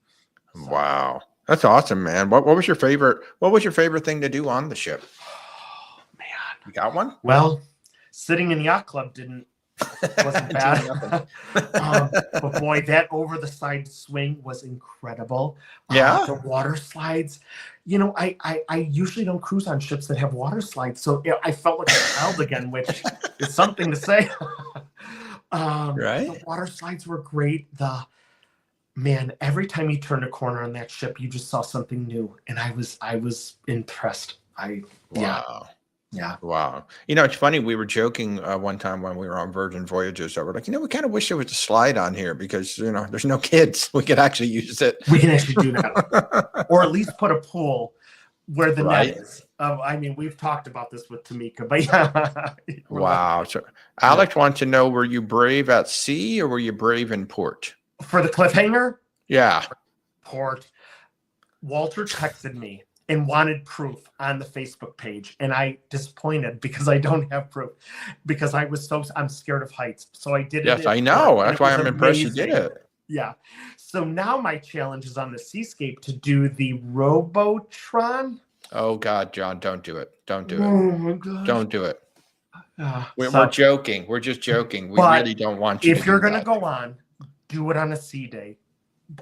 So. Wow, that's awesome, man. What was your favorite? What was your favorite thing to do on the ship? Oh, man, you got one? Well, sitting in Yacht Club wasn't bad. But boy, that over the side swing was incredible. The water slides. I usually don't cruise on ships that have water slides, so I felt like a child again, which is something to say. The water slides were great. Every time you turned a corner on that ship, you just saw something new, and I was impressed. Wow. It's funny. We were joking one time when we were on Virgin Voyages. So we're like, we kind of wish there was a slide on here because, there's no kids. We could actually use it. We can actually do that. Or at least put a pool where the net is. We've talked about this with Tamika, but yeah. Wow. So Alex wants to know, were you brave at sea or were you brave in port? For the cliffhanger? Yeah. Port. Walter texted me and wanted proof on the Facebook page. And I disappointed because I don't have proof because I'm scared of heights. So I did it. Yes, I know. That's why I'm impressed you did it. Yeah. So now my challenge is on the Seascape to do the Robotron. Oh God, John, don't do it. Don't do it. Oh my God. Don't do it. We're joking. We're just joking. We really don't want you if you're going to go on, do it on a sea day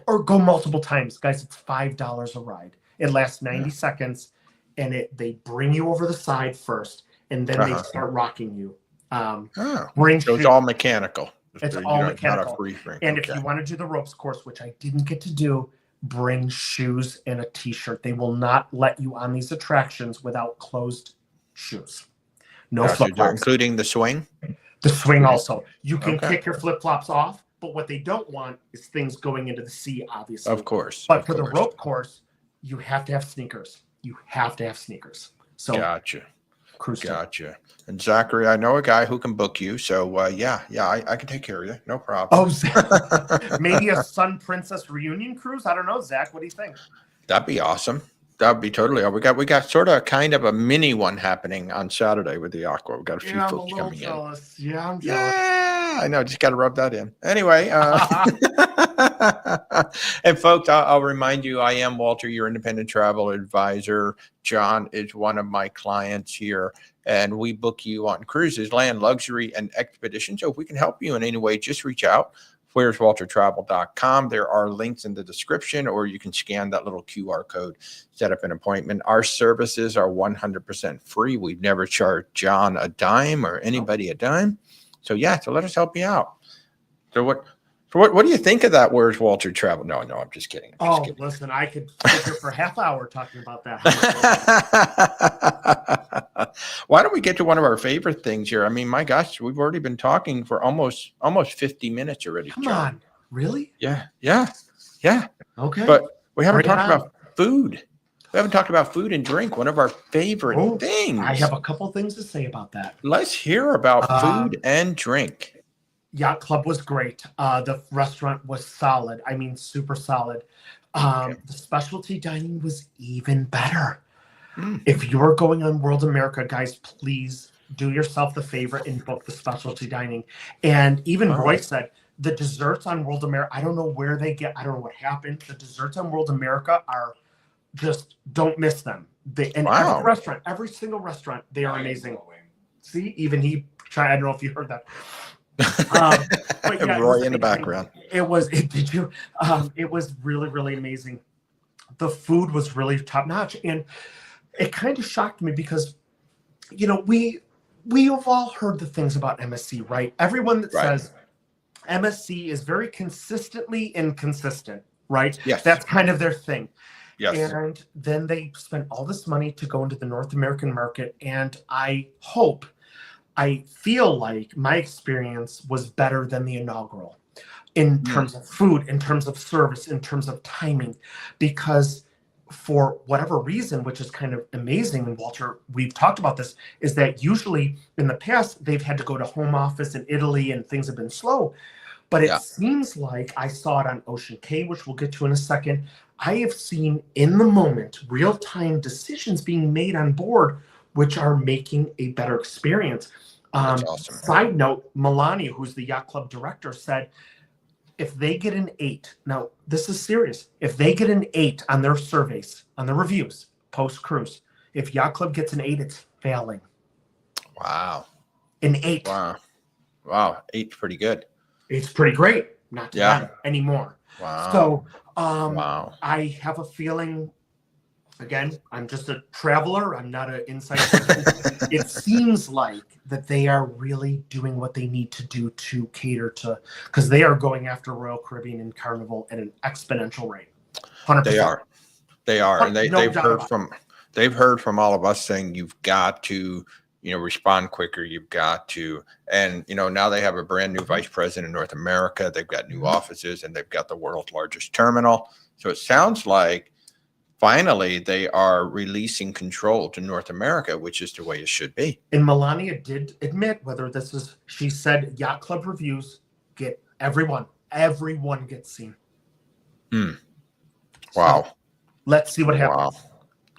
or go multiple times. Guys, it's $5 a ride. It lasts 90 seconds, and they bring you over the side first, and then they start rocking you. So it's all mechanical. It's all mechanical. Not a free frame. And if you want to do the ropes course, which I didn't get to do, bring shoes and a T-shirt. They will not let you on these attractions without closed shoes. No flip-flops. Including the swing? The swing also. You can kick your flip-flops off, but what they don't want is things going into the sea, obviously. Of course. But for the rope course, you have to have sneakers. So gotcha. Cruise gotcha. And Zachary, I know a guy who can book you. So I can take care of you. No problem. Oh, Zach. Maybe a Sun Princess reunion cruise. I don't know, Zach. What do you think? That'd be awesome. That'd be totally. We got sort of kind of a mini one happening on Saturday with the Aqua. We got a few folks coming jealous. in. Yeah, I'm jealous. Yeah, I know. Just got to rub that in. Anyway, and folks, I'll remind you, I am Walter, your independent travel advisor. John is one of my clients here, and we book you on cruises, land, luxury, and expedition. So if we can help you in any way, just reach out. where'swaltertravel.com. There are links in the description, or you can scan that little QR code, set up an appointment. Our services are 100% free. We've never charged John a dime or anybody a dime. So let us help you out. So what do you think of that? Where's Walter Travel? No, I'm just kidding. Listen, I could sit here for a half hour talking about that. Why don't we get to one of our favorite things here? I mean, my gosh, we've already been talking for almost 50 minutes already. Come on. Really? Yeah. Okay. But we haven't talked about food. We haven't talked about food and drink, one of our favorite things. I have a couple things to say about that. Let's hear about food and drink. Yacht Club was great. The restaurant was solid. I mean, super solid. The specialty dining was even better. If you're going on World America, guys, please do yourself the favor and book the specialty dining. And even Roy said the desserts on World America, I don't know where they get, I don't know what happened. The desserts on World America are just, don't miss them. Every single restaurant, they are amazing. See, even I don't know if you heard that. But yeah, Roy in the background. It was. Did you? It was really, really amazing. The food was really top notch, and it kind of shocked me because, we have all heard the things about MSC, right? Everyone that Right. says MSC is very consistently inconsistent, right? Yes. That's kind of their thing. Yes. And then they spent all this money to go into the North American market, and I feel like my experience was better than the inaugural in terms of food, in terms of service, in terms of timing, because for whatever reason, which is kind of amazing, and Walter, we've talked about this, is that usually in the past, they've had to go to home office in Italy and things have been slow. But it seems like I saw it on Ocean K, which we'll get to in a second. I have seen in the moment real-time decisions being made on board, which are making a better experience. That's awesome. Side note, Melania, who's the Yacht Club director, said if they get an 8, now this is serious, if they get an 8 on their surveys, on their reviews, post-cruise, if Yacht Club gets an 8, it's failing. Wow. An 8. Wow. 8's pretty good. It's pretty great. Not to that anymore. Wow. So I have a feeling, again, I'm just a traveler. I'm not an insider. It seems like that they are really doing what they need to do to cater to, because they are going after Royal Caribbean and Carnival at an exponential rate. 100%. They are. And they've heard from all of us saying you've got to, respond quicker. You've got to, and now they have a brand new vice president in North America. They've got new offices, and they've got the world's largest terminal. So it sounds like finally they are releasing control to North America, which is the way it should be. And Melania did admit, she said Yacht Club reviews get everyone gets seen. Wow. So let's see what happens.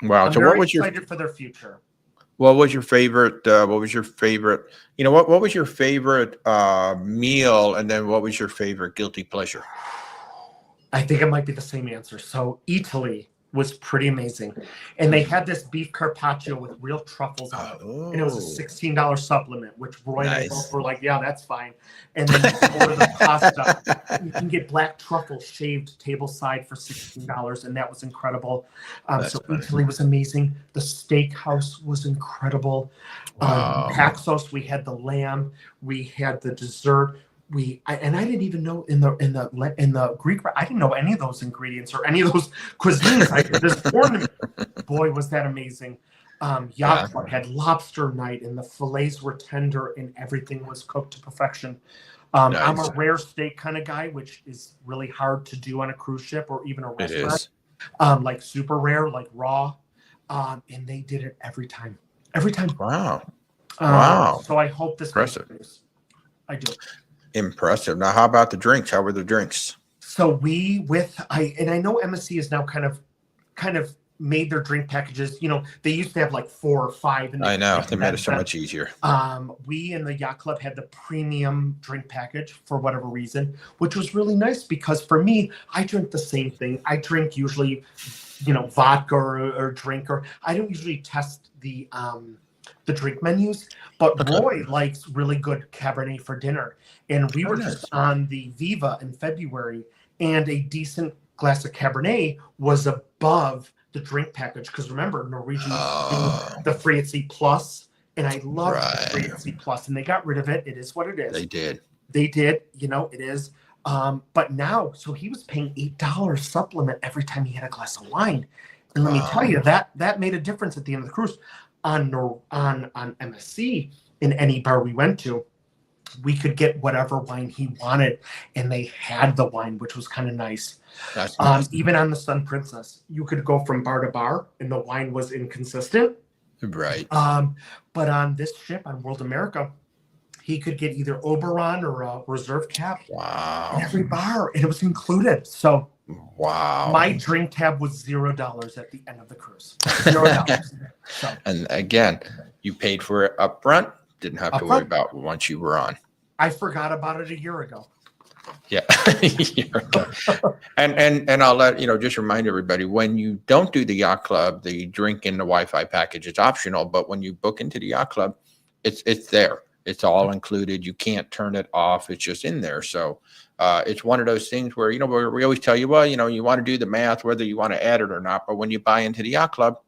Wow. I'm so very what was excited for their future. What was your favorite? What was your favorite meal? And then what was your favorite guilty pleasure? I think it might be the same answer. So Italy was pretty amazing. And they had this beef carpaccio with real truffles on it. And it was a $16 supplement, which Roy and I both were like, yeah, that's fine. And then you order the pasta. You can get black truffle shaved table side for $16, and that was incredible. So funny. Italy was amazing. The steakhouse was incredible. Paxos, we had the lamb. We had the dessert. I didn't even know in the Greek, I didn't know any of those ingredients or any of those cuisines. This morning, boy, was that amazing. Yacht Club had lobster night, and the fillets were tender, and everything was cooked to perfection. Nice. I'm a rare steak kind of guy, which is really hard to do on a cruise ship or even a restaurant. Like super rare, like raw, and they did it every time. Wow. Wow. So I hope this impressive. I do. Impressive. Now, how about the drinks? How were the drinks? So I know MSC is now kind of made their drink packages. They used to have like 4 or 5. I know. They made it so much easier. We in the Yacht Club had the premium drink package for whatever reason, which was really nice because for me, I drink the same thing. I drink usually, vodka or drink, or I don't usually test the drink menus, but Roy likes really good Cabernet for dinner. And we were just on the Viva in February, and a decent glass of Cabernet was above the drink package. Because remember, Norwegian was doing the Free at Sea Plus, and I love the Free at Sea Plus, and they got rid of it. It is what it is. They did. It is. But now, so he was paying $8 supplement every time he had a glass of wine. And let me tell you, that made a difference at the end of the cruise. On MSC, in any bar we went to, we could get whatever wine he wanted, and they had the wine, which was kind of nice. That's nice. Even on the Sun Princess, you could go from bar to bar, and the wine was inconsistent. Right. But on this ship, on World America, he could get either Oberon or a Reserve Cap. Wow. In every bar, and it was included. So my drink tab was $0 at the end of the cruise. $0. So. And again, you paid for it up front. Didn't have to worry about it once you were on. I forgot about it a year ago. Yeah. And I'll just remind everybody, when you don't do the Yacht Club, the drink and the Wi-Fi package is optional. But when you book into the Yacht Club, it's there. It's all included. You can't turn it off. It's just in there. So it's one of those things where, where we always tell you, well, you want to do the math, whether you want to add it or not. But when you buy into the Yacht Club,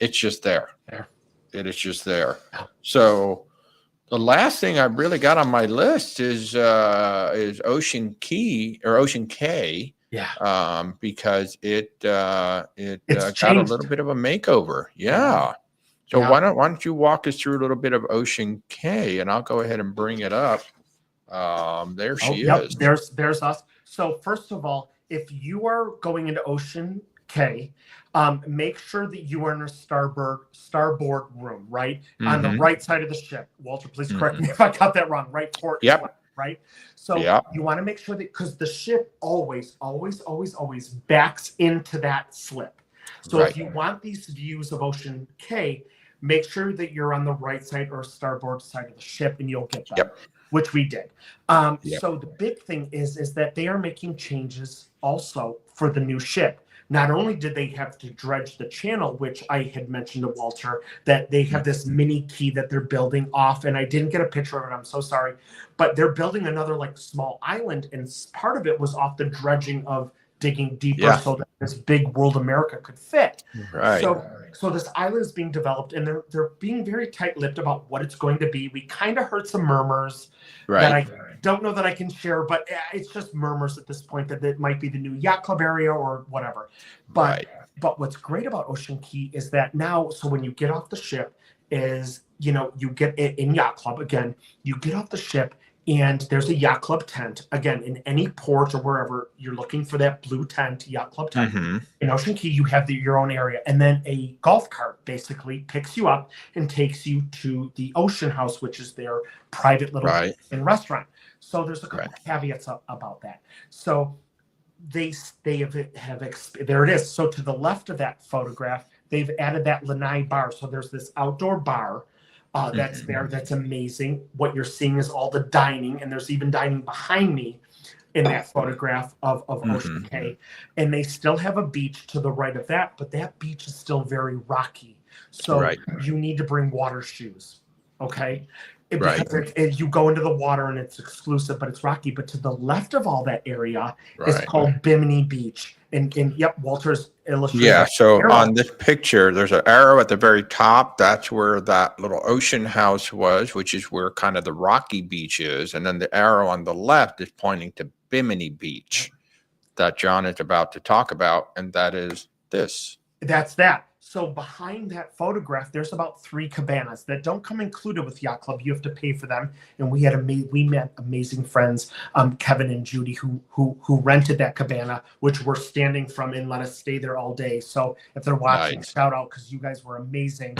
it's just there. It is just there. So the last thing I really got on my list is Ocean Key or Ocean K. Yeah. Because it got a little bit of a makeover. Yeah. So why don't you walk us through a little bit of Ocean K, and I'll go ahead and bring it up. There she is. There's us. So first of all, if you are going into Ocean K, make sure that you are in a starboard room, right? On the right side of the ship. Walter, please correct me if I got that wrong. Right port. Yep. Right. So you want to make sure that, because the ship always backs into that slip. So if you want these views of Ocean K, make sure that you're on the right side or starboard side of the ship, and you'll get them, which we did. So the big thing is that they are making changes also for the new ship. Not only did they have to dredge the channel, which I had mentioned to Walter, that they have this mini key that they're building off, and I didn't get a picture of it, I'm so sorry, but they're building another like small island, and part of it was off the dredging of digging deeper so that this big World America could fit. Right. So this island is being developed, and they're being very tight-lipped about what it's going to be. We kind of heard some murmurs that I don't know that I can share, but it's just murmurs at this point that it might be the new Yacht Club area or whatever. But what's great about Ocean Key is that now, so when you get off the ship, is you get it in Yacht Club again. You get off the ship, and there's a Yacht Club tent. Again, in any port or wherever you're looking for that blue tent, Yacht Club tent. In Ocean Key, you have your own area. And then a golf cart basically picks you up and takes you to the Ocean House, which is their private little restaurant. So there's a couple caveats about that. So they have there it is. So to the left of that photograph, they've added that lanai bar. So there's this outdoor bar. That's there. That's amazing. What you're seeing is all the dining, and there's even dining behind me in that photograph of Ocean K. And they still have a beach to the right of that, but that beach is still very rocky. So you need to bring water shoes. Okay. Because you go into the water and it's exclusive, but it's rocky. But to the left of all that area is called Bimini Beach. And Walter's illustrated. Yeah, so on this picture, there's an arrow at the very top. That's where that little ocean house was, which is where kind of the rocky beach is. And then the arrow on the left is pointing to Bimini Beach that John is about to talk about. And that is this. That's that. So behind that photograph, there's about 3 cabanas that don't come included with Yacht Club. You have to pay for them. And we met amazing friends, Kevin and Judy, who rented that cabana, which we're standing from, and let us stay there all day. So if they're watching, shout out, because you guys were amazing.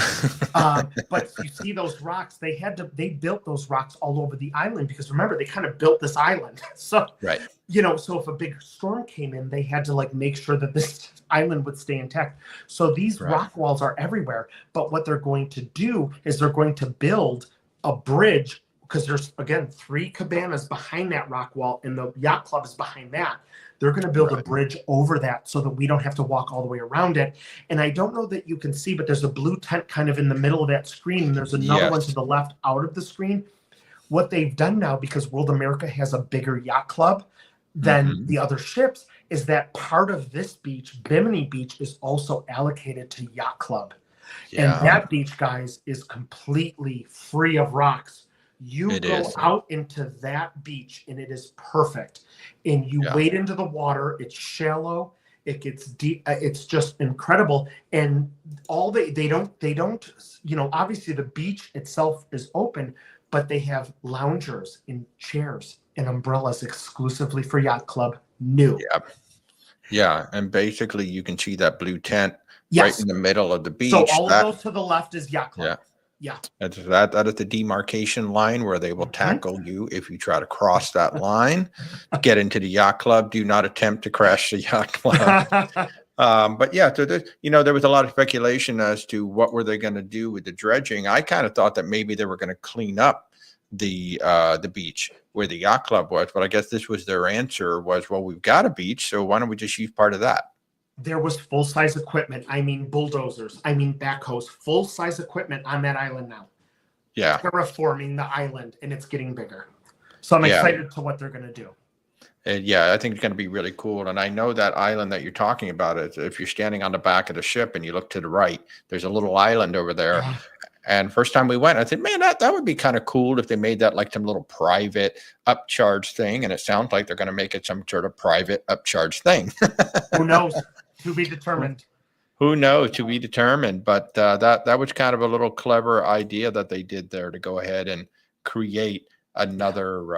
But you see those rocks, they built those rocks all over the island, because remember, they kind of built this island. So so if a big storm came in, they had to make sure that this island would stay intact. So these rock walls are everywhere. But what they're going to do is they're going to build a bridge, because there's, again, 3 cabanas behind that rock wall, and the Yacht Club is behind that. They're going to build a bridge over that so that we don't have to walk all the way around it. And I don't know that you can see, but there's a blue tent kind of in the middle of that screen, and there's another one to the left out of the screen. What they've done now, because World America has a bigger Yacht Club than the other ships, is that part of this beach, Bimini Beach, is also allocated to Yacht Club. And that beach, guys, is completely free of rocks. You go out into that beach, and it is perfect. And you wade into the water. It's shallow. It gets deep. It's just incredible. And they don't, obviously the beach itself is open, but they have loungers and chairs and umbrellas exclusively for Yacht Club. New. Yeah. And basically you can see that blue tent right in the middle of the beach. So all of those to the left is Yacht Club. Yeah. That is the demarcation line where they will tackle you if you try to cross that line. Get into the Yacht Club. Do not attempt to crash the Yacht Club. But yeah, so there was a lot of speculation as to what were they going to do with the dredging. I kind of thought that maybe they were going to clean up the beach where the Yacht Club was, but I guess this was their answer was, well, we've got a beach, so why don't we just use part of that? There was full-size equipment. I mean, bulldozers. I mean, backhoes. Full-size equipment on that island now. Yeah. terraforming the island, and it's getting bigger. So I'm excited to what they're going to do. And yeah, I think it's going to be really cool. And I know that island that you're talking about is if you're standing on the back of the ship and you look to the right, there's a little island over there. Yeah. And first time we went, I said, man, that would be kind of cool if they made that like some little private upcharge thing. And it sounds like they're going to make it some sort of private upcharge thing. Who knows? To be determined. Who knows? To be determined. But that was kind of a little clever idea that they did there to go ahead and create another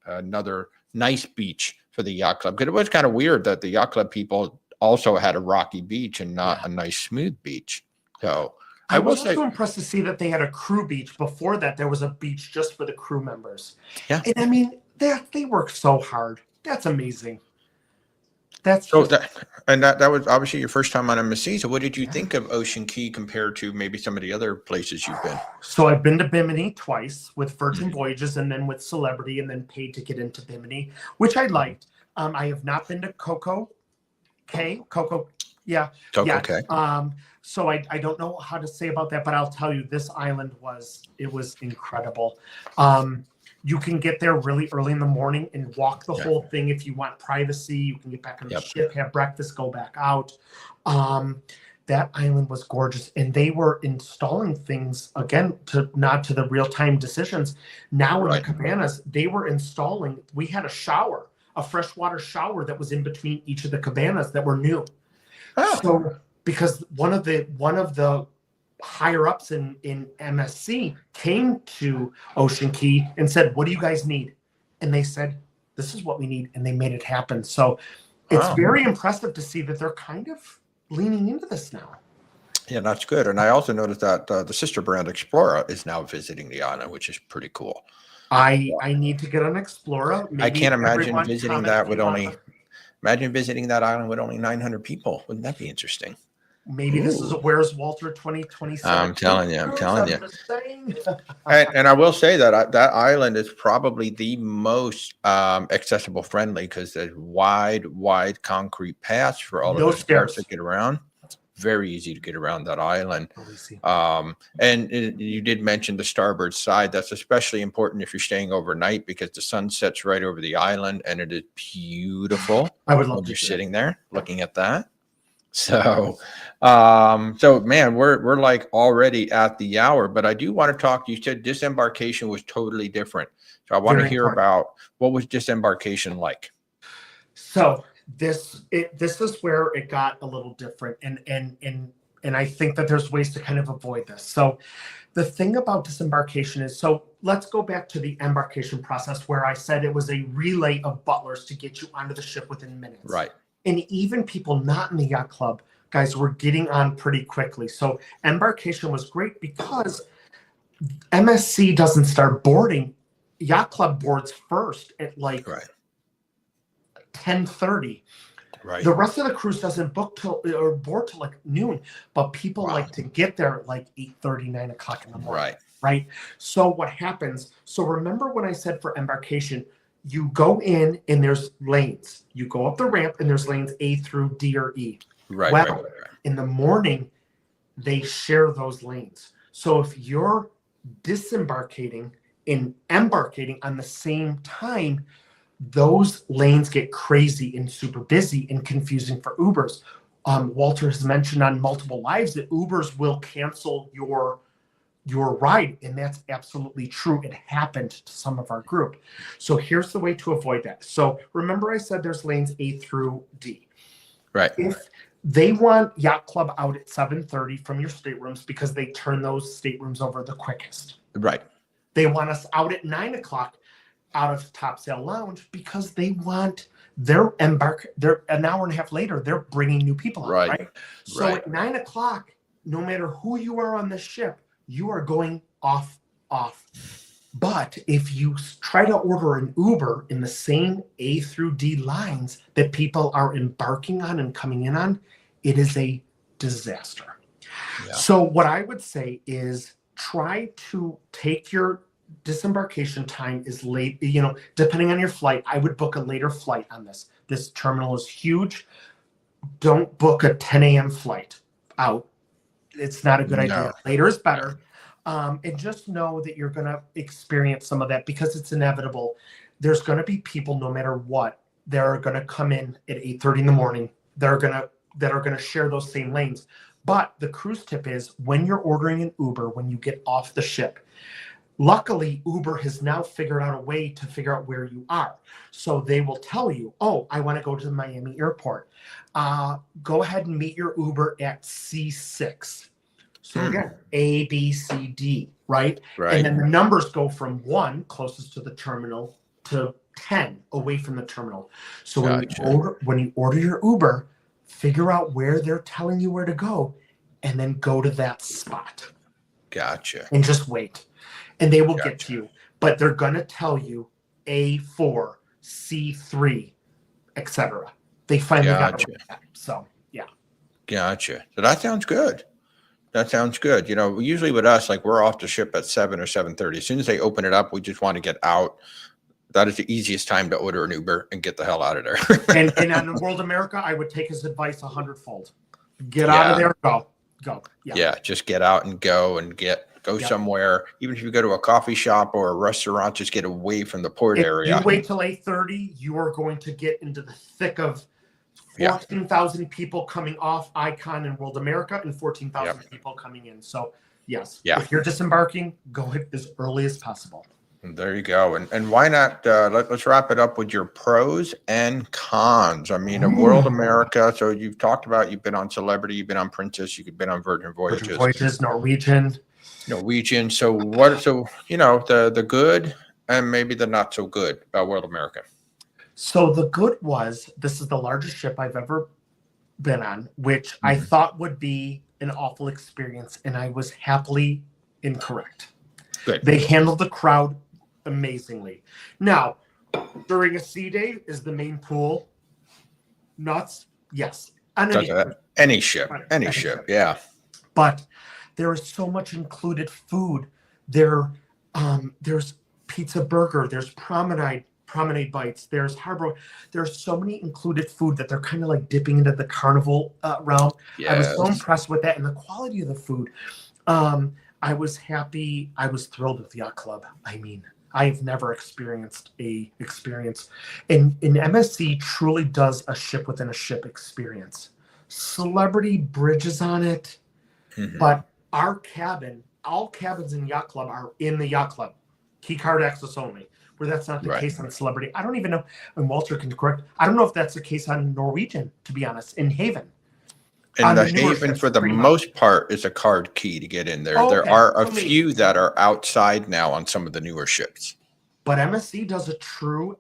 another nice beach for the yacht club. Because it was kind of weird that the yacht club people also had a rocky beach and not a nice smooth beach. So I was also impressed to see that they had a crew beach. Before that, there was a beach just for the crew members. Yeah. And I mean, they work so hard. That's amazing. That's so that was obviously your first time on MSC. So what did you think of Ocean Key compared to maybe some of the other places you've been? So I've been to Bimini twice with Virgin Voyages and then with Celebrity and then paid to get into Bimini, which I liked. I have not been to Coco. Yeah. Okay. So I don't know how to say about that, but I'll tell you, this island was incredible. You can get there really early in the morning and walk the whole thing. If you want privacy, you can get back on the ship, have breakfast, go back out. That island was gorgeous. And they were installing things, again, to nod to the real-time decisions. Now in the cabanas, they were installing, we had a freshwater shower that was in between each of the cabanas that were new. Oh. So because one of the higher ups in MSC came to Ocean Key and said, what do you guys need? And they said, this is what we need. And they made it happen. So it's very impressive to see that they're kind of leaning into this now. Yeah, that's good. And I also noticed that the sister brand Explorer is now visiting the island, which is pretty cool. I need to get on Explorer. I can't imagine visiting that with visiting that island with only 900 people. Wouldn't that be interesting? Maybe this is a Where's Walter 2027. I'm telling you. And I will say that that island is probably the most accessible friendly because there's wide concrete paths for all of the stairs to get around. It's very easy to get around that island. And you did mention the starboard side. That's especially important if you're staying overnight because the sun sets right over the island and it is beautiful. I would love when you're sitting there looking at that. So, man, we're like already at the hour, but I do want to talk. You said disembarkation was totally different. So I want to hear about what was disembarkation like. So this is where it got a little different. And I think that there's ways to kind of avoid this. So the thing about disembarkation is, so let's go back to the embarkation process where I said it was a relay of butlers to get you onto the ship within minutes. Right. And even people not in the yacht club, guys, were getting on pretty quickly. So embarkation was great because MSC doesn't start boarding. Yacht club boards first at like 10:30. Right. The rest of the cruise doesn't board till like noon, but people like to get there at like 8:30, 9 o'clock in the morning. Right. So what happens? So remember when I said for embarkation, you go in and there's lanes. You go up the ramp and there's lanes A through D or E. Right. In the morning, they share those lanes. So if you're disembarking and embarking on the same time, those lanes get crazy and super busy and confusing for Ubers. Walter has mentioned on multiple lives that Ubers will cancel your ride, and that's absolutely true. It happened to some of our group. So here's the way to avoid that. So remember I said there's lanes A through D. Right. If they want Yacht Club out at 7:30 from your staterooms because they turn those staterooms over the quickest. Right. They want us out at 9 o'clock out of Top Sail Lounge because they want they're an hour and a half later, they're bringing new people out, right? So at 9 o'clock, no matter who you are on the ship, you are going off. But if you try to order an Uber in the same A through D lines that people are embarking on and coming in on, it is a disaster. Yeah. So what I would say is try to take your disembarkation time is late, depending on your flight. I would book a later flight on this. This terminal is huge. Don't book a 10 a.m. flight out. It's not a good idea. Later is better. And just know that you're going to experience some of that because it's inevitable. There's going to be people, no matter what, that are going to come in at 8:30 in the morning. That are going to share those same lanes. But the cruise tip is when you're ordering an Uber, when you get off the ship, luckily Uber has now figured out a way to figure out where you are. So they will tell you, oh, I want to go to the Miami airport. Go ahead and meet your Uber at C6. So again, A, B, C, D, right? Right. And then the numbers go from 1 closest to the terminal to 10 away from the terminal. So when you order your Uber, figure out where they're telling you where to go and then go to that spot. Gotcha. And just wait. And they will get to you. But they're going to tell you A4, C3, etc. They finally got it. So, yeah. Gotcha. So that sounds good. That sounds good. You know, usually with us, like we're off the ship at 7 or 7:30. As soon as they open it up, we just want to get out. That is the easiest time to order an Uber and get the hell out of there. and on World America, I would take his advice 100-fold. Get out of there, go. Yeah, just get out and go somewhere. Even if you go to a coffee shop or a restaurant, just get away from the port area. If you wait till 8:30, you are going to get into the thick of 14,000 people coming off Icon in World America and 14,000 people coming in. So, yes, if you're disembarking, go as early as possible. There you go. And why not, let's wrap it up with your pros and cons. I mean, of World America, so you've talked about, you've been on Celebrity, you've been on Princess, you've been on Virgin Voyages. Norwegian. So you know, the good and maybe the not so good about World America. So the good was, this is the largest ship I've ever been on, which I thought would be an awful experience, and I was happily incorrect. Good. They handled the crowd amazingly. Now, during a sea day, is the main pool nuts? Yes. On any ship, yeah. But there is so much included food. There's pizza burger, there's promenade bites, there's harbor. There's so many included food that they're kind of like dipping into the carnival realm. Yes. I was so impressed with that and the quality of the food. I was happy. I was thrilled with Yacht Club. I mean, I've never experienced a experience. And MSC truly does a ship within a ship experience. Celebrity bridges on it, but our cabin, all cabins in Yacht Club are in the Yacht Club. Key card access only, where that's not the case on Celebrity. I don't even know, and Walter can correct, I don't know if that's the case on Norwegian, to be honest, in Haven. And the Haven, for the most part, is a card key to get in there. Oh, there are a few that are outside now on some of the newer ships. But MSC does a true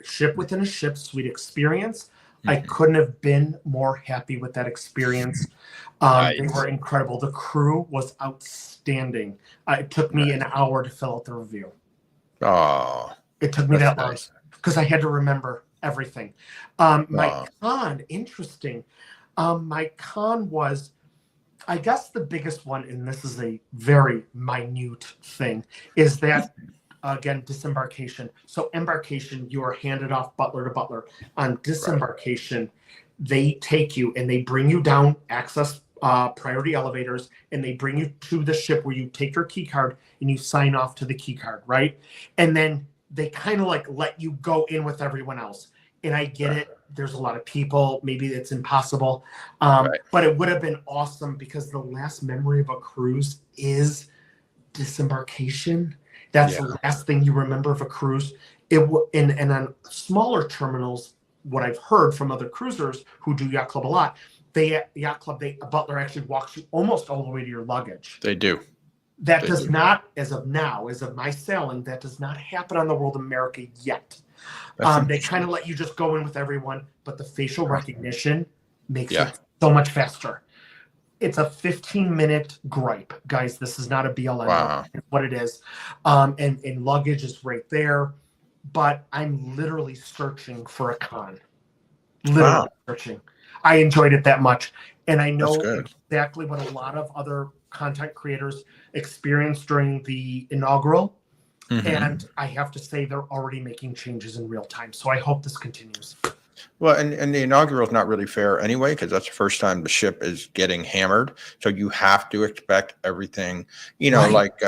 ship within a ship suite experience. I couldn't have been more happy with that experience. They were incredible. The crew was outstanding. It took me an hour to fill out the review. Oh, it took me that long because I had to remember everything. My con, interesting. My con was, I guess the biggest one, and this is a very minute thing, is that, again, disembarkation. So embarkation, you are handed off butler to butler. On disembarkation, they take you and they bring you down access priority elevators, and they bring you to the ship where you take your key card and you sign off to the key card, right? And then they kind of like let you go in with everyone else. And I get it. There's a lot of people. Maybe it's impossible. But it would have been awesome because the last memory of a cruise is disembarkation. That's the last thing you remember of a cruise. And on smaller terminals, what I've heard from other cruisers who do Yacht Club a lot, a butler actually walks you almost all the way to your luggage. They do. That does not, as of now, as of my sailing, that does not happen on the World America yet. They kind of let you just go in with everyone, but the facial recognition makes it so much faster. It's a 15-minute gripe, guys. This is not a BLM. Wow. It's what it is. And luggage is right there, but I'm literally searching for a con. Literally searching. I enjoyed it that much, and I know exactly what a lot of other content creators experienced during the inaugural. And I have to say they're already making changes in real time. So I hope this continues. Well, and the inaugural is not really fair anyway, because that's the first time the ship is getting hammered. So you have to expect everything, Right. like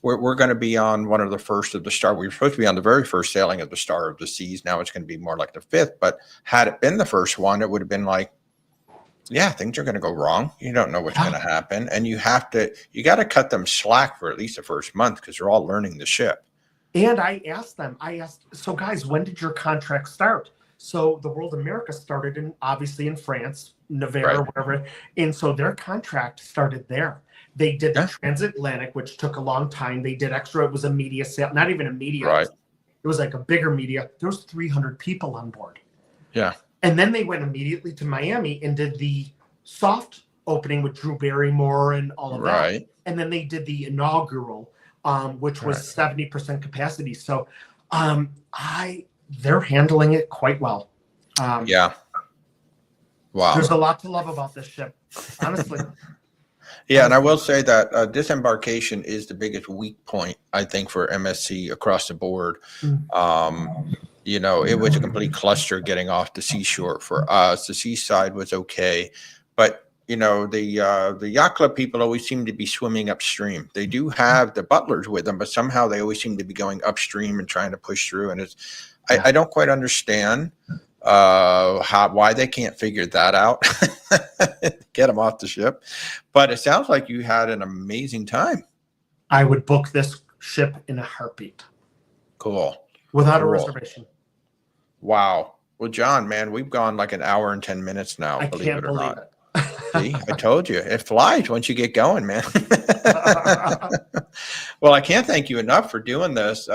we're going to be on one of the first of the Star. We were supposed to be on the very first sailing of the Star of the Seas. Now it's going to be more like the fifth. But had it been the first one, it would have been like, yeah, things are going to go wrong. You don't know what's going to happen. And you got to cut them slack for at least the first month because they're all learning the ship. And I asked, so guys, when did your contract start? So the World America started obviously in France, Nevada, or whatever. And so their contract started there. They did the transatlantic, which took a long time. They did extra. It was a media sale, not even a media. Right. It was like a bigger media. There was 300 people on board. Yeah. And then they went immediately to Miami and did the soft opening with Drew Barrymore and all of that. And then they did the inaugural, which was 70% capacity. So they're handling it quite well. Yeah. Wow. There's a lot to love about this ship, honestly. Yeah, and I will say that disembarkation is the biggest weak point, I think, for MSC across the board. It was a complete cluster getting off the seashore for us. The seaside was okay, but the Yacht Club people always seem to be swimming upstream. They do have the butlers with them, but somehow they always seem to be going upstream and trying to push through. And I don't quite understand why they can't figure that out. Get them off the ship. But it sounds like you had an amazing time. I would book this ship in a heartbeat. Cool. Without a reservation. Wow. Well, John, man, we've gone like an hour and 10 minutes now, believe it or not. See, I told you, it flies once you get going, man. Well, I can't thank you enough for doing this,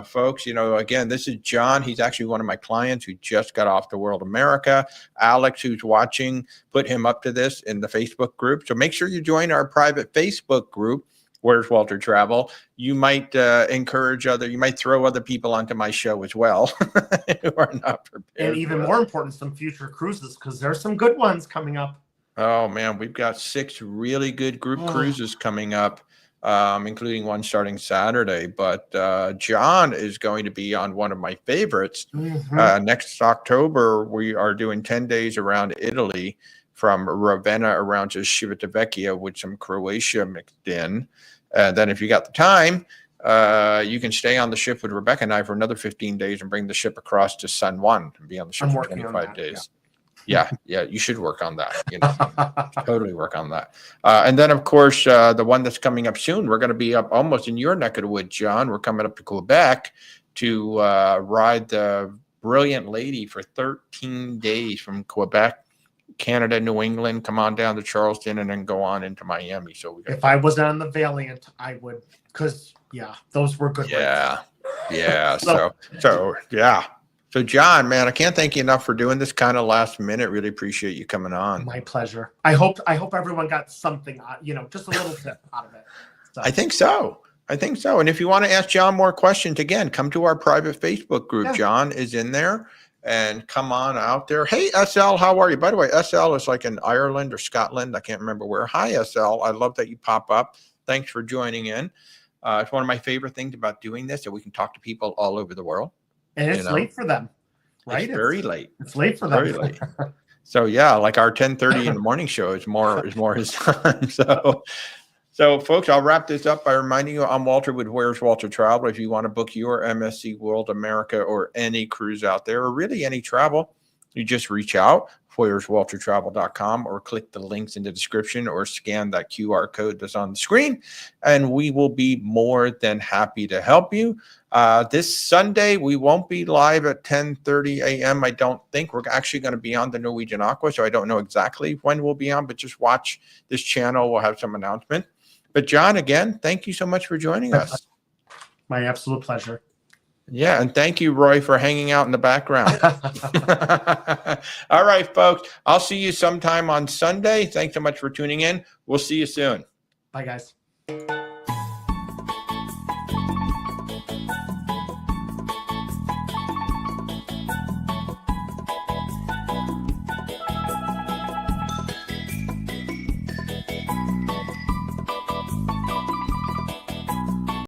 folks. Again, this is John. He's actually one of my clients who just got off the World America. Alex, who's watching, put him up to this in the Facebook group. So make sure you join our private Facebook group. Where's Walter Travel? You might you might throw other people onto my show as well who are not prepared. And even more important, some future cruises, because there's some good ones coming up. Oh man, we've got 6 really good group cruises coming up, including one starting Saturday. But John is going to be on one of my favorites. Next October, we are doing 10 days around Italy, from Ravenna around to Civitavecchia with some Croatia mixed in. And then if you got the time, you can stay on the ship with Rebecca and I for another 15 days and bring the ship across to San Juan and be on the ship for 25 days. Yeah, you should work on that. Totally work on that. And then, of course, the one that's coming up soon, we're going to be up almost in your neck of the woods, John. We're coming up to Quebec to ride the Brilliant Lady for 13 days from Quebec, Canada, New England, come on down to Charleston, and then go on into Miami. So if I was on the Valiant, I would, because those were good. Yeah. So John, man, I can't thank you enough for doing this kind of last minute. Really appreciate you coming on. My pleasure. I hope everyone got something, just a little tip out of it. So. I think so. And if you want to ask John more questions, again, come to our private Facebook group. John is in there. And come on out there. Hey, SL, how are you? By the way, SL is like in Ireland or Scotland. I can't remember where. Hi, SL. I love that you pop up. Thanks for joining in. It's one of my favorite things about doing this, that we can talk to people all over the world. And it's late for them, right? It's very late. It's late for them. Very late. So, like our 10:30 in the morning show is more his time. So, folks, I'll wrap this up by reminding you I'm Walter with Where's Walter Travel. If you want to book your MSC World America or any cruise out there, or really any travel, you just reach out, where'swaltertravel.com, or click the links in the description, or scan that QR code that's on the screen, and we will be more than happy to help you. This Sunday, we won't be live at 10:30 a.m. I don't think. We're actually going to be on the Norwegian Aqua, so I don't know exactly when we'll be on, but just watch this channel. We'll have some announcement. But John, again, thank you so much for joining us. My absolute pleasure. Yeah, and thank you, Roy, for hanging out in the background. All right, folks. I'll see you sometime on Sunday. Thanks so much for tuning in. We'll see you soon. Bye, guys.